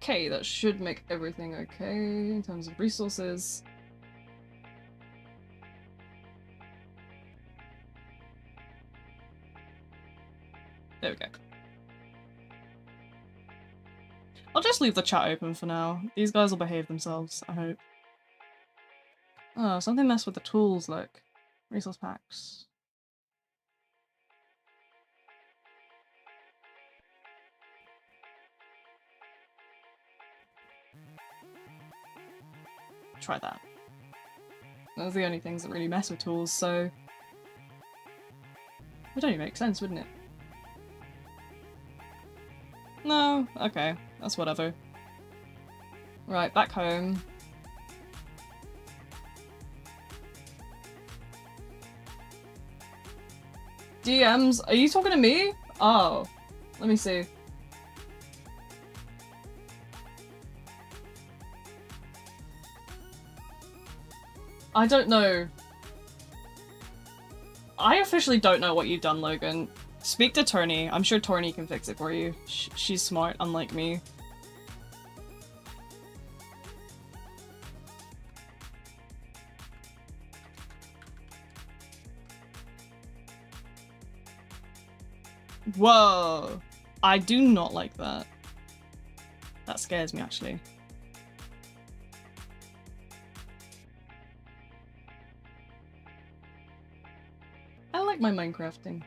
Okay, that should make everything okay in terms of resources. There we go. I'll just leave the chat open for now. These guys will behave themselves, I hope. Oh, something messed with the tools, look. Resource packs. Try that. Those are the only things that really mess with tools, so... It would only make sense, wouldn't it? No, okay. That's whatever. Right, back home. DMs? Are you talking to me? Oh. Let me see. I don't know. I officially don't know what you've done, Logan. Speak to Tony. I'm sure Tony can fix it for you. She's smart, unlike me. Whoa. I do not like that. That scares me, actually. I like my Minecrafting.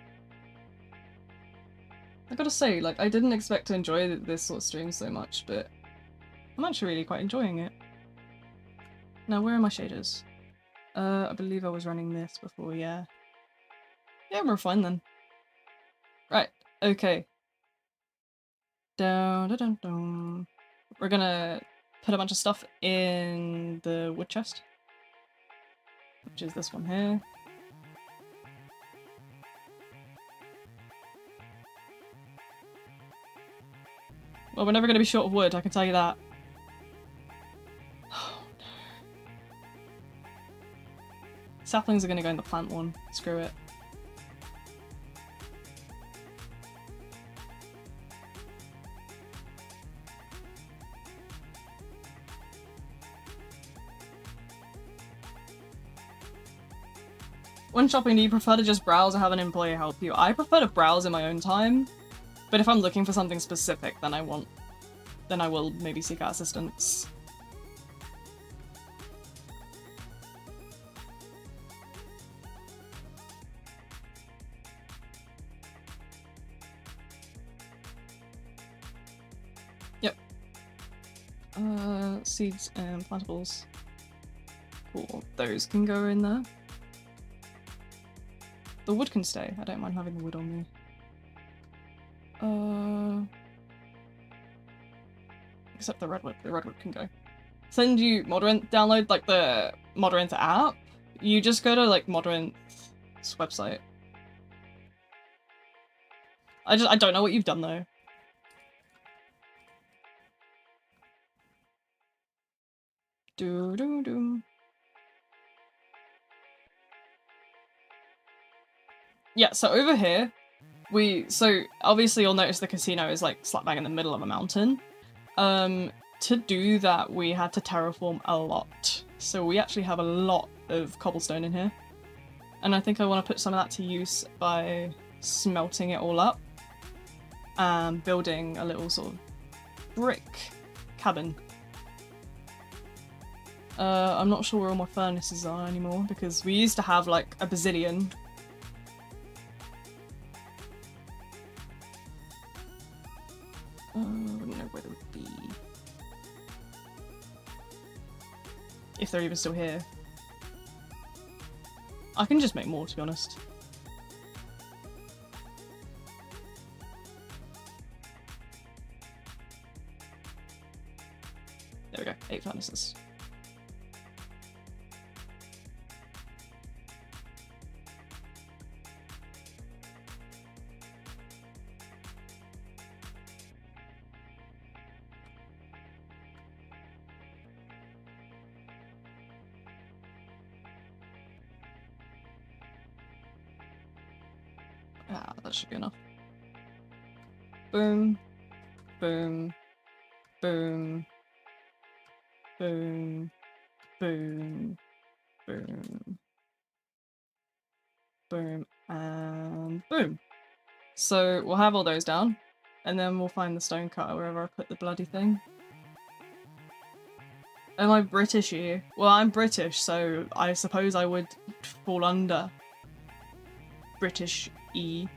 I gotta say, like, I didn't expect to enjoy this sort of stream so much, but I'm actually really quite enjoying it. Now, where are my shaders? I believe I was running this before, yeah. Yeah, we're fine then. Right, okay. Down, da, dun, dun. We're gonna put a bunch of stuff in the wood chest, which is this one here. Well, we're never gonna be short of wood, I can tell you that. Oh no. Saplings are gonna go in the plant one. Screw it. When shopping, do you prefer to just browse or have an employee help you? I prefer to browse in my own time, but if I'm looking for something specific, then I will maybe seek out assistance. Yep. Seeds and plantables. Cool. Those can go in there. The wood can stay. I don't mind having the wood on me. Except the redwood. The redwood can go. Send you Modorant's download, like the Modorant app. You just go to like Modorant's website. I don't know what you've done though. Do do do. Yeah, so over here, so obviously you'll notice the casino is like slap bang in the middle of a mountain. To do that, we had to terraform a lot. So we actually have a lot of cobblestone in here. And I think I want to put some of that to use by smelting it all up and building a little sort of brick cabin. I'm not sure where all my furnaces are anymore because we used to have like a bazillion. I wouldn't know where they would be. If they're even still here. I can just make more, to be honest. There we go, 8 furnaces. Ah, that should be enough. Boom, boom, Boom. Boom. Boom. Boom. Boom. And boom. So we'll have all those down. And then we'll find the stone cutter wherever I put the bloody thing. Am I British here? Well, I'm British, so I suppose I would fall under British-y.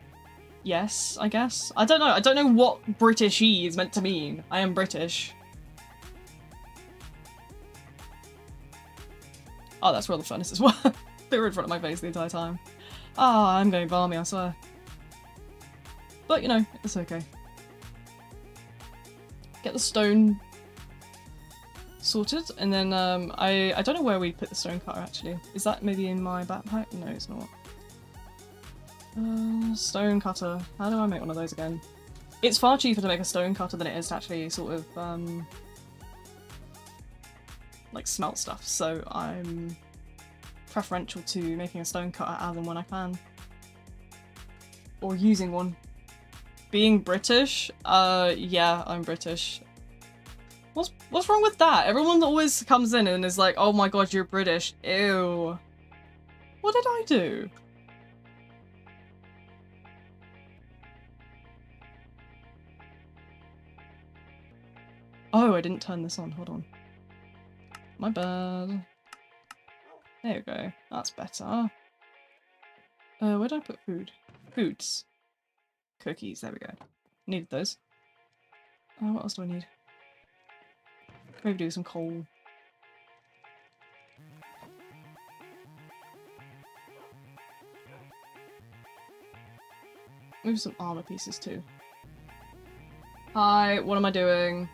Yes, I guess. I don't know. I don't know what British-y is meant to mean. I am British. Oh, that's where the furnaces were. They were in front of my face the entire time. Ah, I'm going balmy, I swear. But, you know, it's okay. Get the stone sorted, and then I don't know where we put the stone cutter actually. Is that maybe in my backpack? No, it's not. Stone cutter. How do I make one of those again? It's far cheaper to make a stone cutter than it is to actually sort of like smelt stuff, so I'm preferential to making a stone cutter as and when I can. Or using one. Being British? Yeah, I'm British. What's wrong with that? Everyone always comes in and is like, oh my god, you're British. Ew. What did I do? Oh, I didn't turn this on. Hold on. My bad. There you go. That's better. Where did I put food? Foods. Cookies. There we go. Needed those. What else do I need? Maybe do some coal. Maybe some armor pieces too. Hi, what am I doing?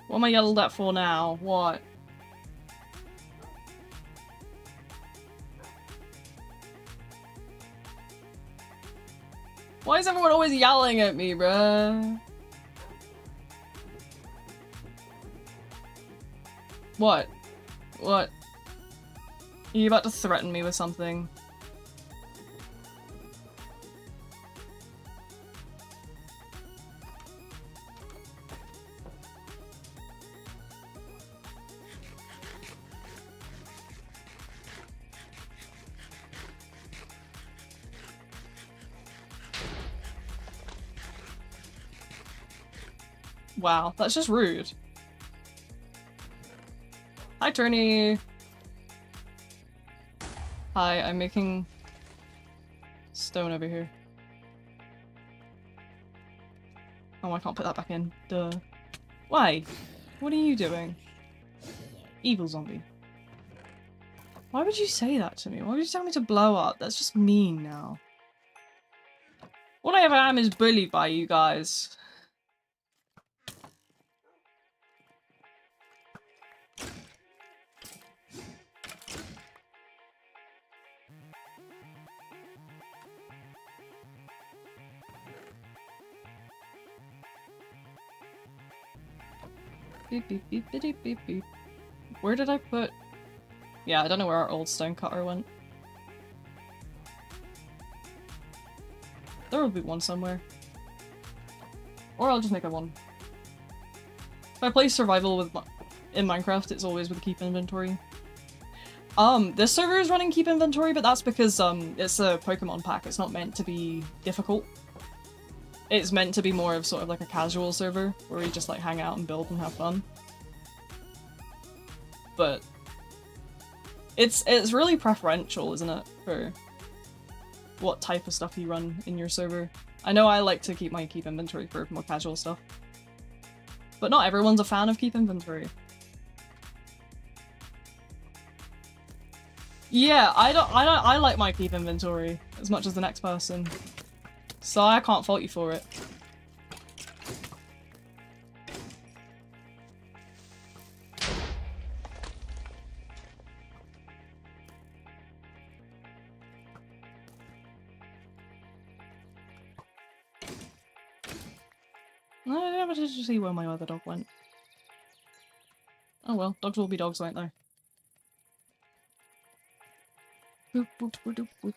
What am I yelled at for now? What? Why is everyone always yelling at me, bruh? What? What? Are you about to threaten me with something? Wow, that's just rude. Hi, Turney. Hi, I'm making stone over here. Oh, I can't put that back in. Duh. Why? What are you doing? Evil zombie. Why would you say that to me? Why would you tell me to blow up? That's just mean now. All I ever am is bullied by you guys. Beep beep beep beep beep beep. Where did I put? Yeah, I don't know where our old stone cutter went. There will be one somewhere. Or I'll just make a one. If I play survival with in Minecraft, it's always with keep inventory. This server is running keep inventory, but that's because it's a Pokemon pack. It's not meant to be difficult. It's meant to be more of sort of like a casual server where you just like hang out and build and have fun. But it's really preferential, isn't it, for what type of stuff you run in your server. I know I like to keep my keep inventory for more casual stuff, but not everyone's a fan of keep inventory. Yeah, I like my keep inventory as much as the next person, so I can't fault you for it. I never did see where my other dog went. Oh well, dogs will be dogs, won't they? Boop, boop, boop, boop, boop.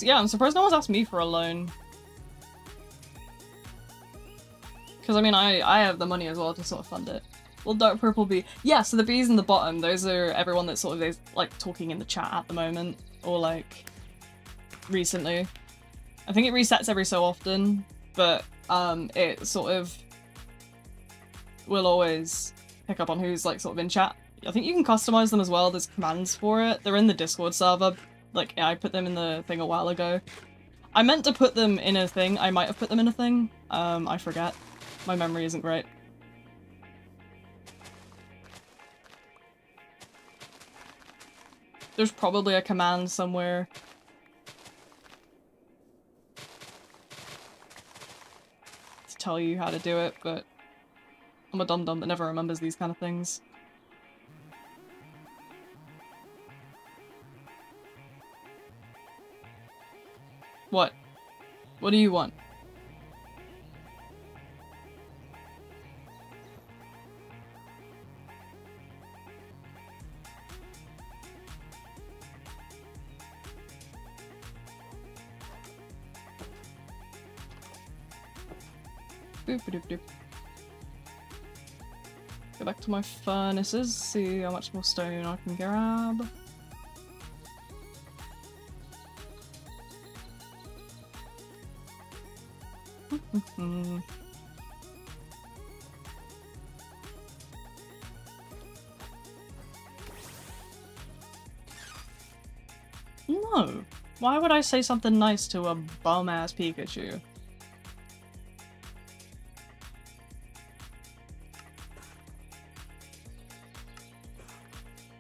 I'm surprised no one's asked me for a loan. Because, I mean, I have the money as well to sort of fund it. Will Dark Purple be... Yeah, so the bees in the bottom, those are everyone that's sort of, is, like, talking in the chat at the moment. Or, like, recently. I think it resets every so often, but, it sort of will always pick up on who's, like, sort of in chat. I think you can customize them as well, there's commands for it. They're in the Discord server. Like, I put them in the thing a while ago. I meant to put them in a thing. I might have put them in a thing. I forget. My memory isn't great. There's probably a command somewhere. To tell you how to do it, but I'm a dum-dum that never remembers these kind of things. What? What do you want? Boop -a -doop -doop. Go back to my furnaces, see how much more stone I can grab. No. Why would I say something nice to a bum-ass Pikachu?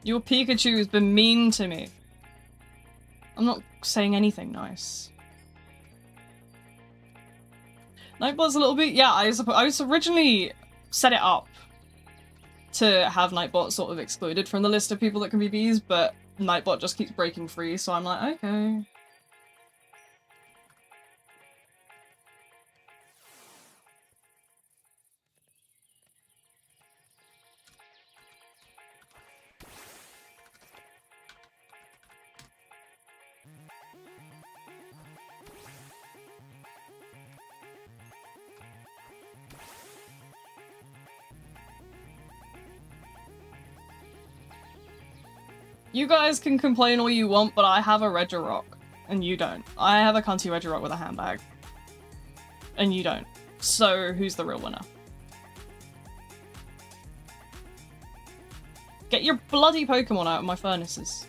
Your Pikachu has been mean to me. I'm not saying anything nice. Nightbot's a little bit... Yeah, I was originally set it up to have Nightbot sort of excluded from the list of people that can be bees, but Nightbot just keeps breaking free, so I'm like, okay. You guys can complain all you want, but I have a Regirock, and you don't. I have a cunty Regirock with a handbag, and you don't. So, who's the real winner? Get your bloody Pokemon out of my furnaces.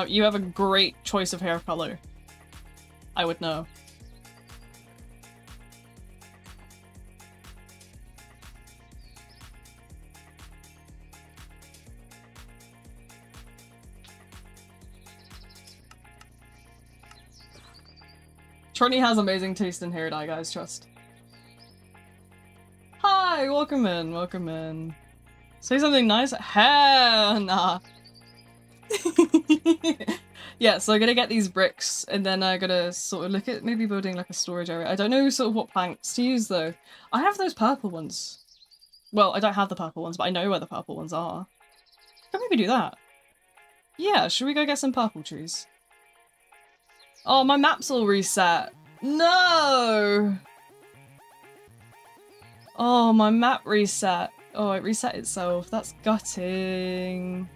You have a great choice of hair color. I would know. Trini has amazing taste in hair dye, guys, trust. Hi, welcome in, welcome in. Say something nice? Hell nah. Yeah, so I'm gonna get these bricks, and then I'm gonna sort of look at maybe building like a storage area. I don't know sort of what planks to use though. I have those purple ones. Well, I don't have the purple ones, but I know where the purple ones are. Can maybe do that. Yeah, should we go get some purple trees? Oh, my map's all reset. No! Oh, my map reset. Oh, it reset itself. That's gutting.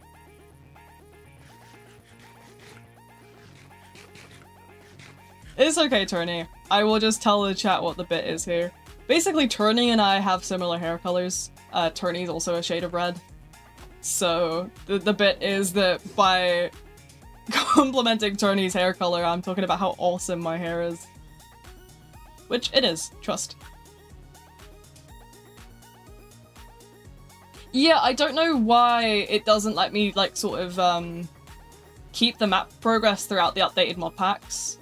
It's okay, Tony. I will just tell the chat what the bit is here. Basically, Turney and I have similar hair colors. Turney's also a shade of red. So the bit is that by complimenting Turney's hair color, I'm talking about how awesome my hair is. Which it is, trust. Yeah, I don't know why it doesn't let me, like, sort of, keep the map progress throughout the updated mod packs.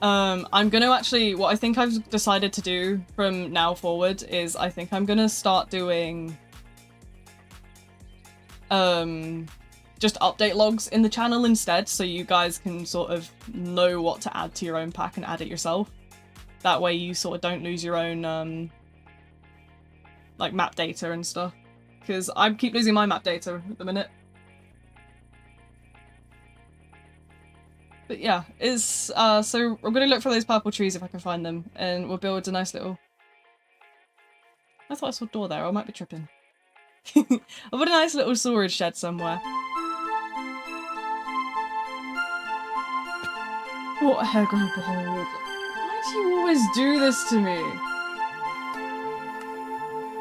I'm gonna actually, what I think I've decided to do from now forward is I think I'm gonna start doing, just update logs in the channel instead, so you guys can sort of know what to add to your own pack and add it yourself. That way you sort of don't lose your own, like, map data and stuff. Because I keep losing my map data at the minute. But yeah, so I'm gonna look for those purple trees if I can find them, and we'll build a nice little... I thought I saw a door there, I might be tripping. I'll put a nice little storage shed somewhere. What heck, bold. Why do you always do this to me?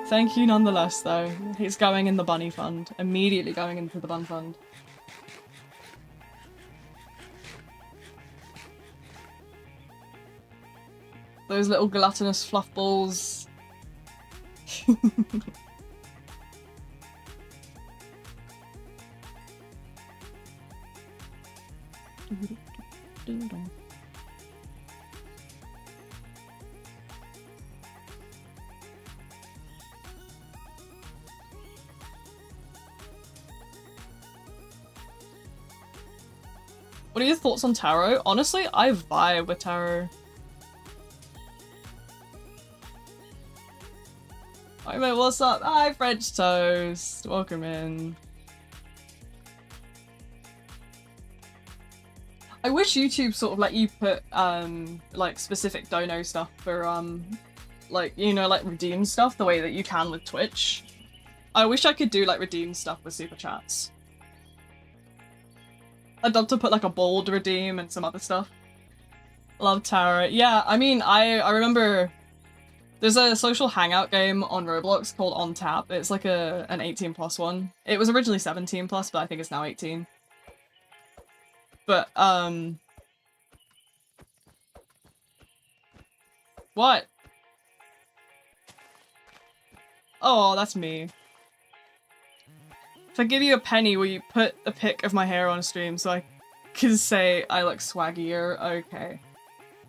Thank you nonetheless, though. It's going in the bunny fund. Immediately going into the bun fund. Those little gelatinous fluff balls. What are your thoughts on Taro? Honestly, I vibe with Taro. Hi mate, what's up? Hi French Toast! Welcome in. I wish YouTube sort of let you put, like, specific dono stuff for, like, you know, like, redeem stuff the way that you can with Twitch. I wish I could do, like, redeem stuff with Super Chats. I'd love to put, like, a bold redeem and some other stuff. Love Tara. Yeah, I mean, I remember there's a social hangout game on Roblox called On Tap. It's like an 18+ one. It was originally 17+, but I think it's now 18. But, what? Oh, that's me. If I give you a penny, will you put a pic of my hair on stream so I can say I look swaggier? Okay.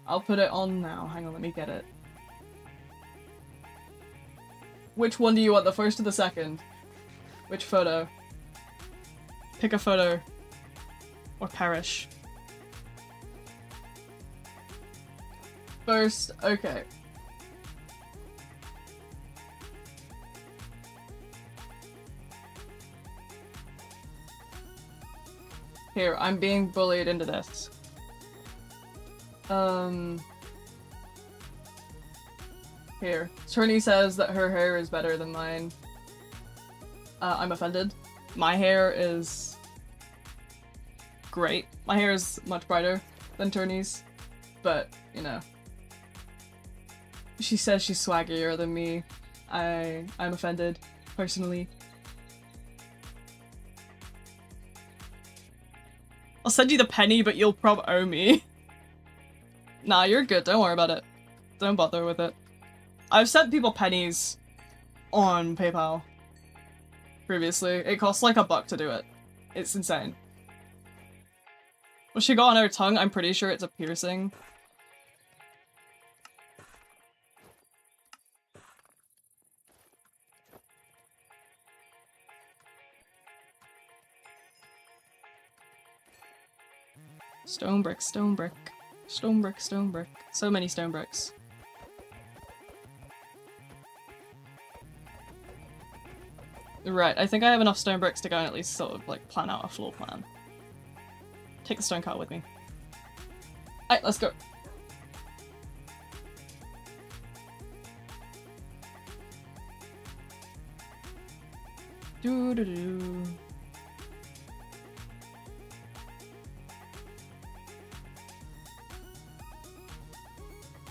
I'll put it on now. Hang on, let me get it. Which one do you want, the first or the second? Which photo? Pick a photo. Or perish. First, okay. Here, I'm being bullied into this. Here. Turney says that her hair is better than mine. I'm offended. My hair is great. My hair is much brighter than Turney's, but, you know. She says she's swaggier than me. I'm offended, personally. I'll send you the penny, but you'll prob owe me. Nah, you're good, don't worry about it. Don't bother with it. I've sent people pennies on PayPal previously. It costs like $1 to do it. It's insane. What she got on her tongue, I'm pretty sure it's a piercing. Stone brick, stone brick. Stone brick, stone brick. So many stone bricks. Right, I think I have enough stone bricks to go and at least sort of like plan out a floor plan. Take the stone cart with me. Alright, let's go. Doo doo doo.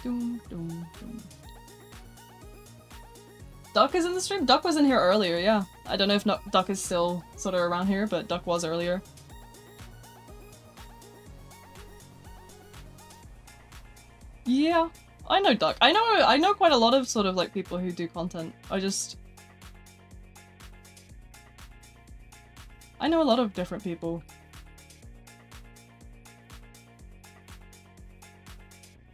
Doom doom doom. Duck is in the stream? Duck was in here earlier, yeah. I don't know if Duck is still sort of around here, but Duck was earlier. Yeah, I know Duck. I know quite a lot of sort of like people who do content. I know a lot of different people.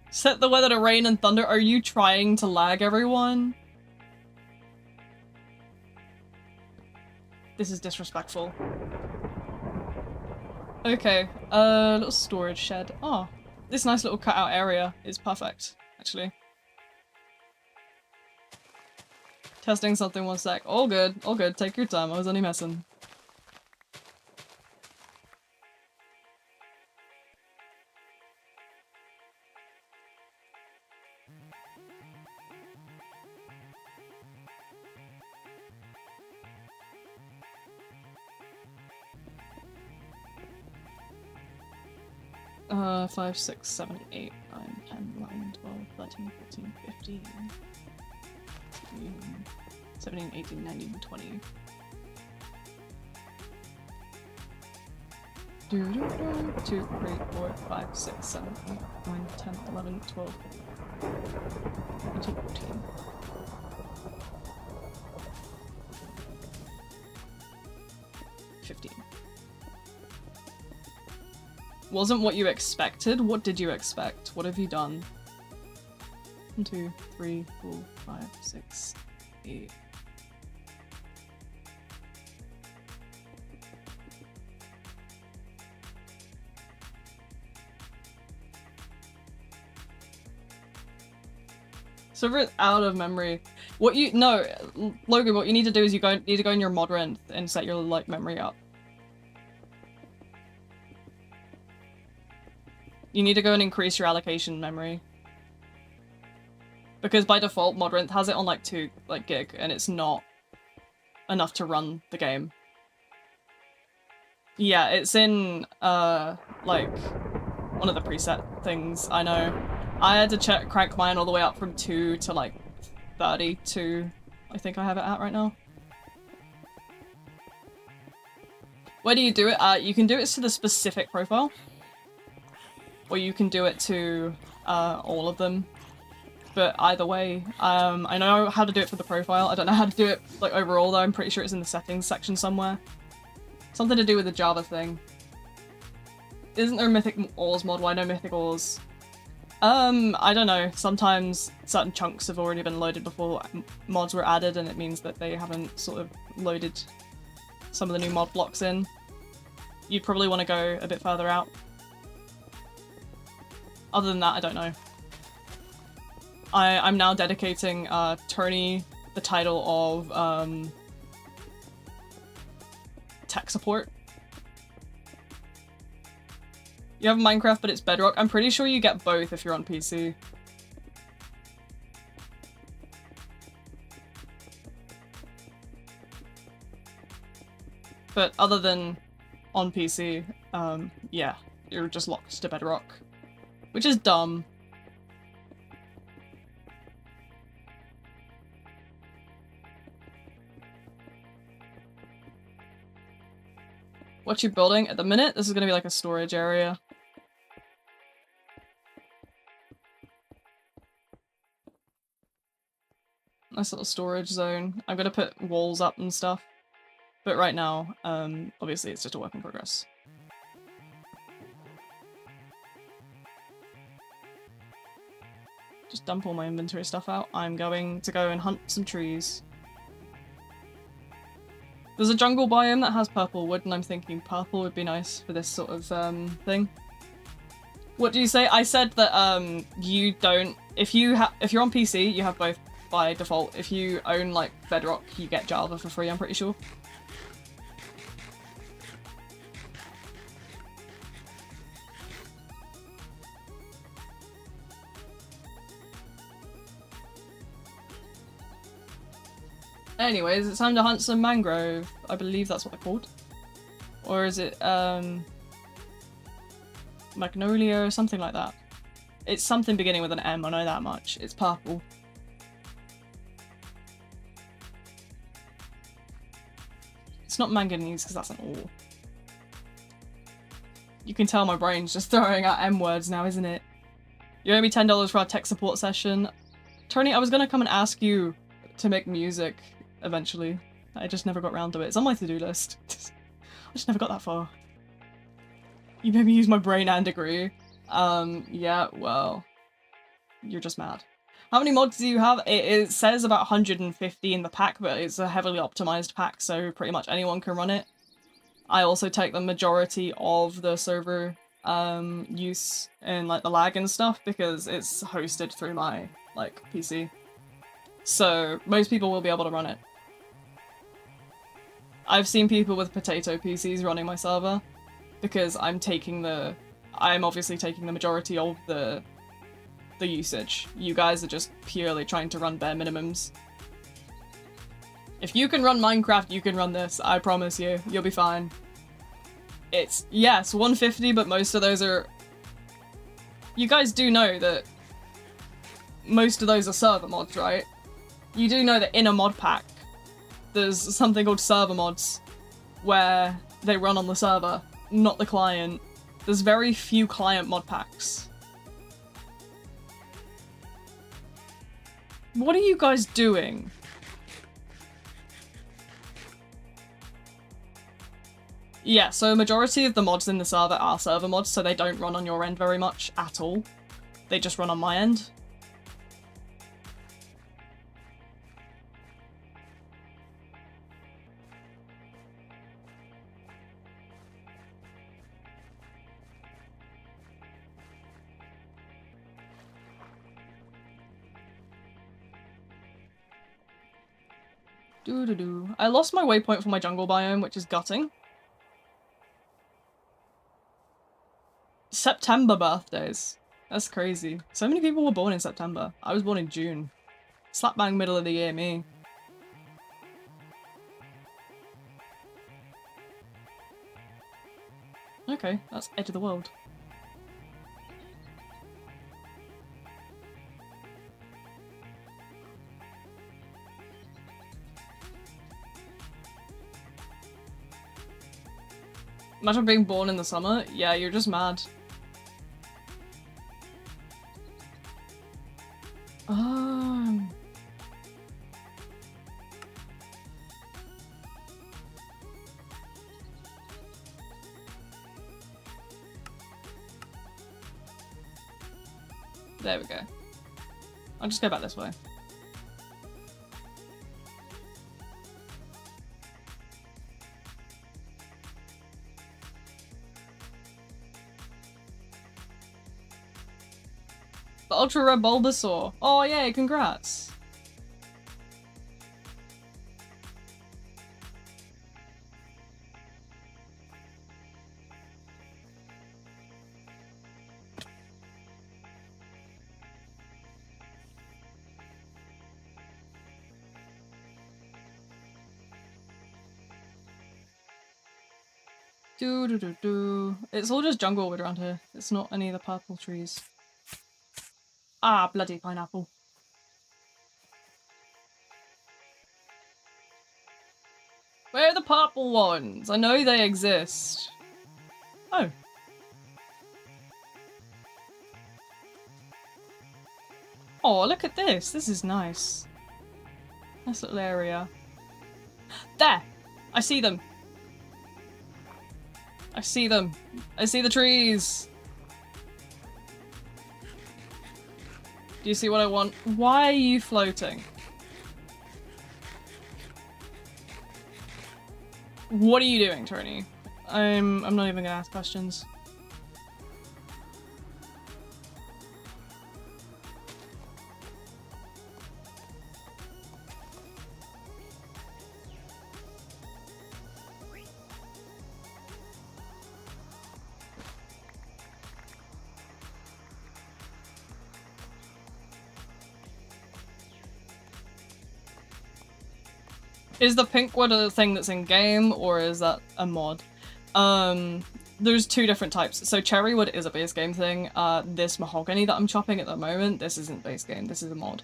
Set the weather to rain and thunder. Are you trying to lag everyone? This is disrespectful. Okay, little storage shed. Oh, this nice little cutout area is perfect, actually. Testing something 1 sec. All good, take your time, I was only messing. Five, 6, 7, 8, 9, 10, 11, 12, 13, 14, 15, 16, 17, 18, 19, 20. 2, 3, 4, 5, 6, 7, 8, 9, 10, 11, 12, 13, 14. 15. Wasn't what you expected? What did you expect? What have you done? 1, 2, 3, 4, 5, 6, 8. Server out of memory. Logan, what you need to do is you need to go in your mod rent and set your like memory up. You need to go and increase your allocation memory. Because by default, Modrinth has it on like 2 gig, and it's not enough to run the game. Yeah, it's in like one of the preset things, I know. I had to crank mine all the way up from 2 to like 32, I think I have it at right now. Where do you do it? You can do it to the specific profile. Or you can do it to all of them. But either way, I know how to do it for the profile. I don't know how to do it like overall though. I'm pretty sure it's in the settings section somewhere. Something to do with the Java thing. Isn't there a Mythic Ores mod? Why no Mythic Ores? I don't know. Sometimes certain chunks have already been loaded before mods were added, and it means that they haven't sort of loaded some of the new mod blocks in. You'd probably want to go a bit further out. Other than that, I don't know. I'm now dedicating Turney the title of tech support. You have Minecraft, but it's Bedrock. I'm pretty sure you get both if you're on PC. But other than on PC, yeah, you're just locked to Bedrock. Which is dumb. What you building? At the minute, this is gonna be like a storage area. Nice little storage zone. I'm gonna put walls up and stuff. But right now, obviously it's just a work in progress. Just dump all my inventory stuff out. I'm going to go and hunt some trees. There's a jungle biome that has purple wood, and I'm thinking purple would be nice for this sort of thing. What do you say? I said that you don't. If you're on PC, you have both by default. If you own like Bedrock, you get Java for free. I'm pretty sure. Anyways, it's time to hunt some mangrove. I believe that's what they're called. Or is it, magnolia or something like that? It's something beginning with an M, I know that much. It's purple. It's not manganese because that's an ore. You can tell my brain's just throwing out M words now, isn't it? You owe me $10 for our tech support session. Tony, I was gonna come and ask you to make music eventually. I just never got round to it. It's on my to-do list. I just never got that far. You made me use my brain and agree. Yeah, well, you're just mad. How many mods do you have? It says about 150 in the pack, but it's a heavily optimized pack, so pretty much anyone can run it. I also take the majority of the server use in like the lag and stuff because it's hosted through my like PC. So most people will be able to run it. I've seen people with potato PCs running my server because I'm obviously taking the majority of the usage. You guys are just purely trying to run bare minimums. If you can run Minecraft, you can run this. I promise you. You'll be fine. It's, yes, 150, but most of those are... You guys do know that most of those are server mods, right? You do know that in a mod pack, there's something called server mods, where they run on the server, not the client. There's very few client mod packs. What are you guys doing? Yeah, so a majority of the mods in the server are server mods, so they don't run on your end very much at all. They just run on my end. Doo-doo-doo. I lost my waypoint for my jungle biome, which is gutting. September birthdays. That's crazy. So many people were born in September. I was born in June. Slap bang middle of the year, me. Okay, that's edge of the world. Imagine being born in the summer. Yeah, you're just mad. There we go. I'll just go back this way. The Ultra Rare Bulbasaur. Oh yay, congrats. Do. It's all just jungle wood around here. It's not any of the purple trees. Ah, bloody pineapple. Where are the purple ones? I know they exist. Oh. Oh, look at this. This is nice. Nice little area. There! I see them. I see them. I see the trees. Do you see what I want? Why are you floating? What are you doing, Tony? I'm not even gonna ask questions. Is the pink wood a thing that's in game, or is that a mod? There's two different types. So cherry wood is a base game thing. This mahogany that I'm chopping at the moment, this isn't base game, this is a mod.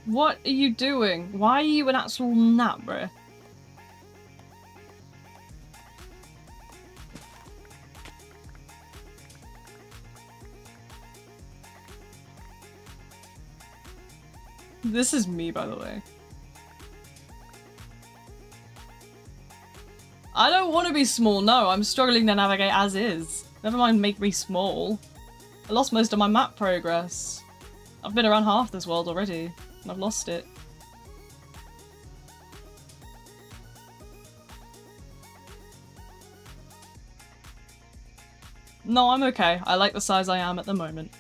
What are you doing? Why are you an actual gnat, bro? This is me, by the way. I don't want to be small, no. I'm struggling to navigate as is. Never mind make me small. I lost most of my map progress. I've been around half this world already, and I've lost it. No, I'm okay. I like the size I am at the moment.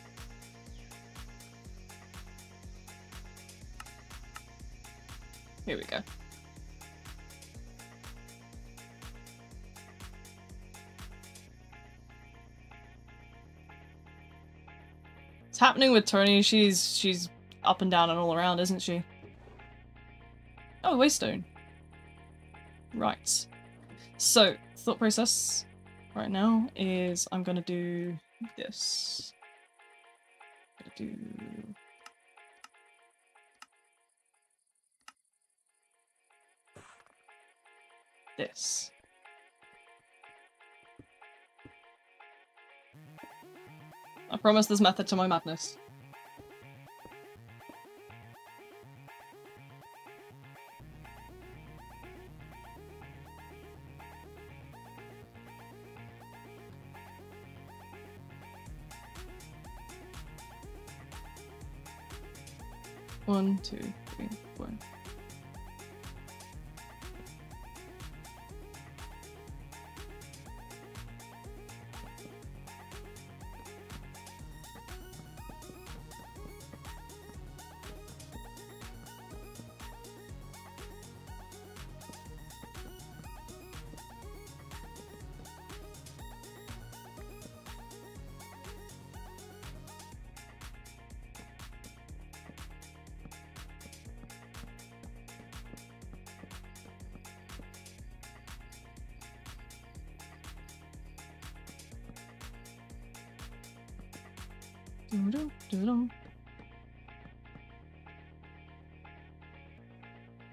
Here we go. What's happening with Tony? She's up and down and all around, isn't she? Oh, waystone. Right. So, thought process right now is I'm gonna do this. I'm gonna do this. I promise there's method to my madness. One, two, three, four.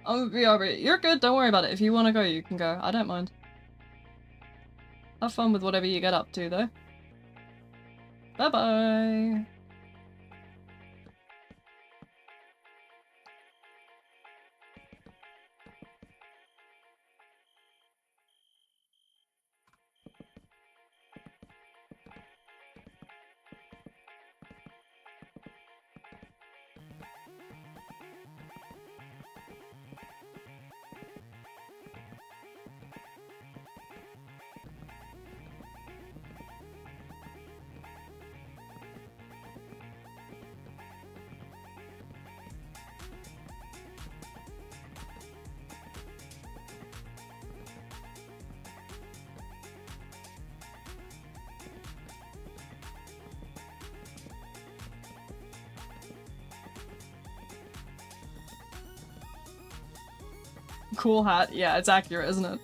Oh, yeah, you're good. Don't worry about it. If you want to go, you can go. I don't mind. Have fun with whatever you get up to, though. Bye-bye. Cool hat. Yeah, it's accurate, isn't it?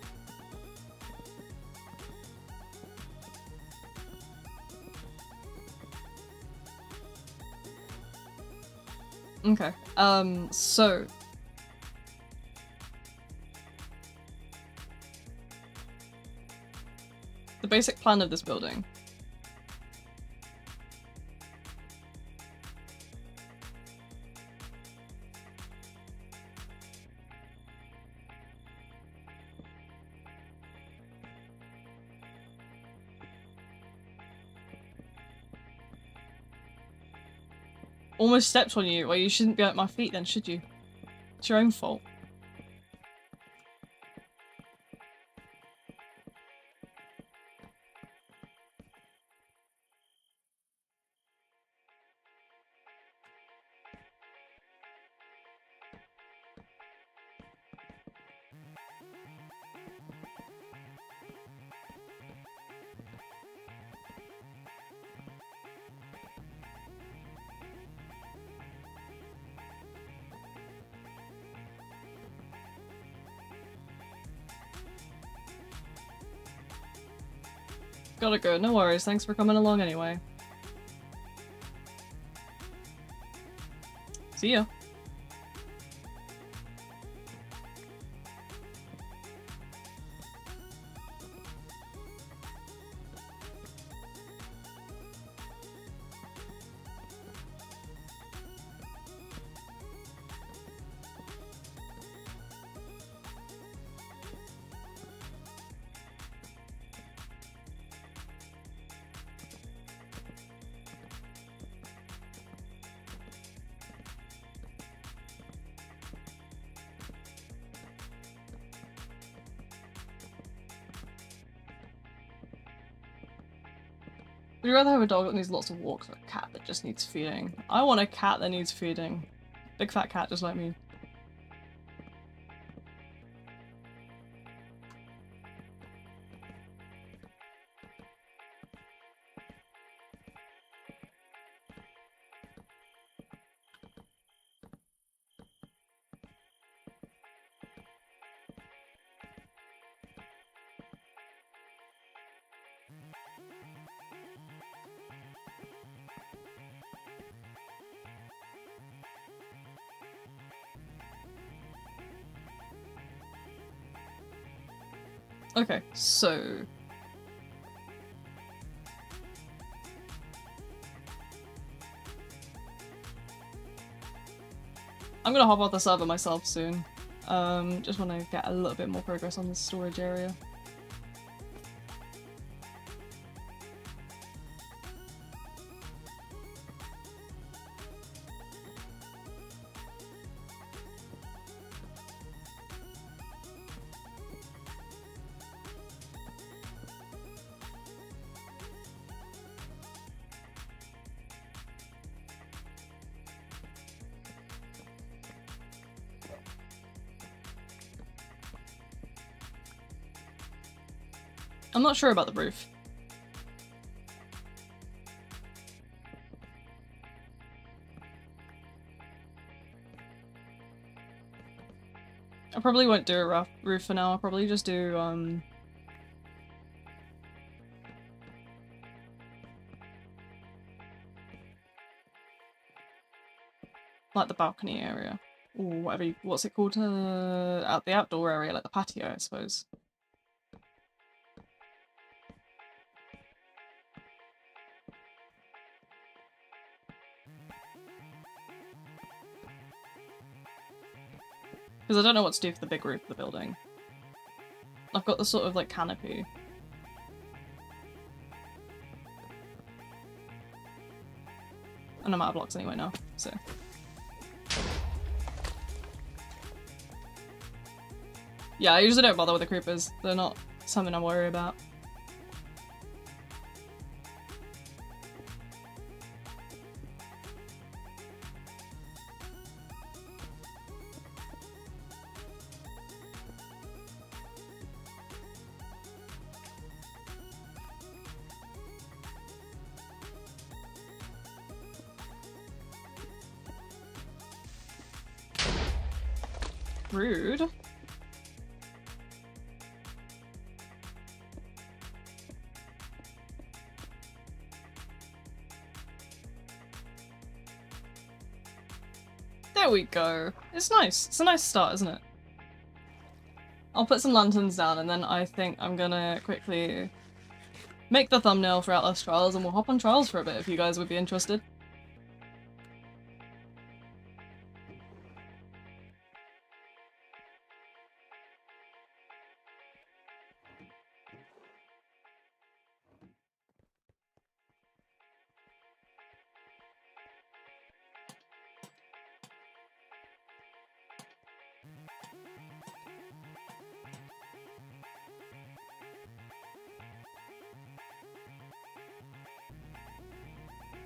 Okay. So the basic plan of this building. Almost stepped on you. Well, you shouldn't be at my feet then, should you? It's your own fault. Gotta go. No worries. Thanks for coming along anyway. See ya. Would you rather have a dog that needs lots of walks or a cat that just needs feeding? I want a cat that needs feeding. Big fat cat just like me. Okay, so... I'm gonna hop off the server myself soon. Just want to get a little bit more progress on this storage area. I'm not sure about the roof. I probably won't do a roof for now. I'll probably just do, like the balcony area. Or whatever what's it called? Out the outdoor area, like the patio, I suppose. Because I don't know what to do for the big roof of the building. I've got the sort of like canopy. And I'm out of blocks anyway now, so. Yeah, I usually don't bother with the creepers. They're not something I worry about. Rude. There we go. It's nice. It's a nice start, isn't it? I'll put some lanterns down and then I think I'm gonna quickly make the thumbnail for Atlas Trials and we'll hop on Trials for a bit if you guys would be interested.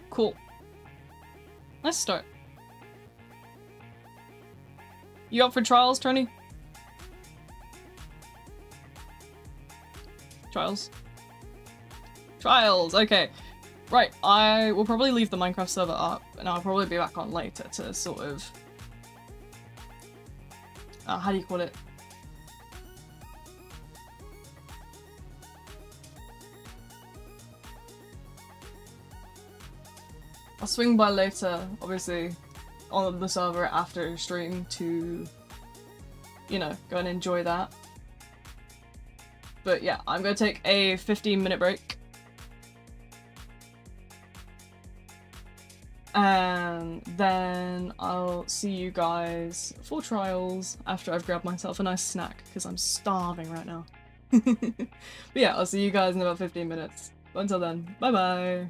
Cool. Nice start. You up for Trials, Tony? Trials? Trials, okay. Right, I will probably leave the Minecraft server up, and I'll probably be back on later to sort of... how do you call it? I'll swing by later, obviously, on the server after stream to, you know, go and enjoy that. But yeah, I'm gonna take a 15-minute break. And then I'll see you guys for Trials after I've grabbed myself a nice snack, because I'm starving right now. But yeah, I'll see you guys in about 15 minutes. But until then, bye bye!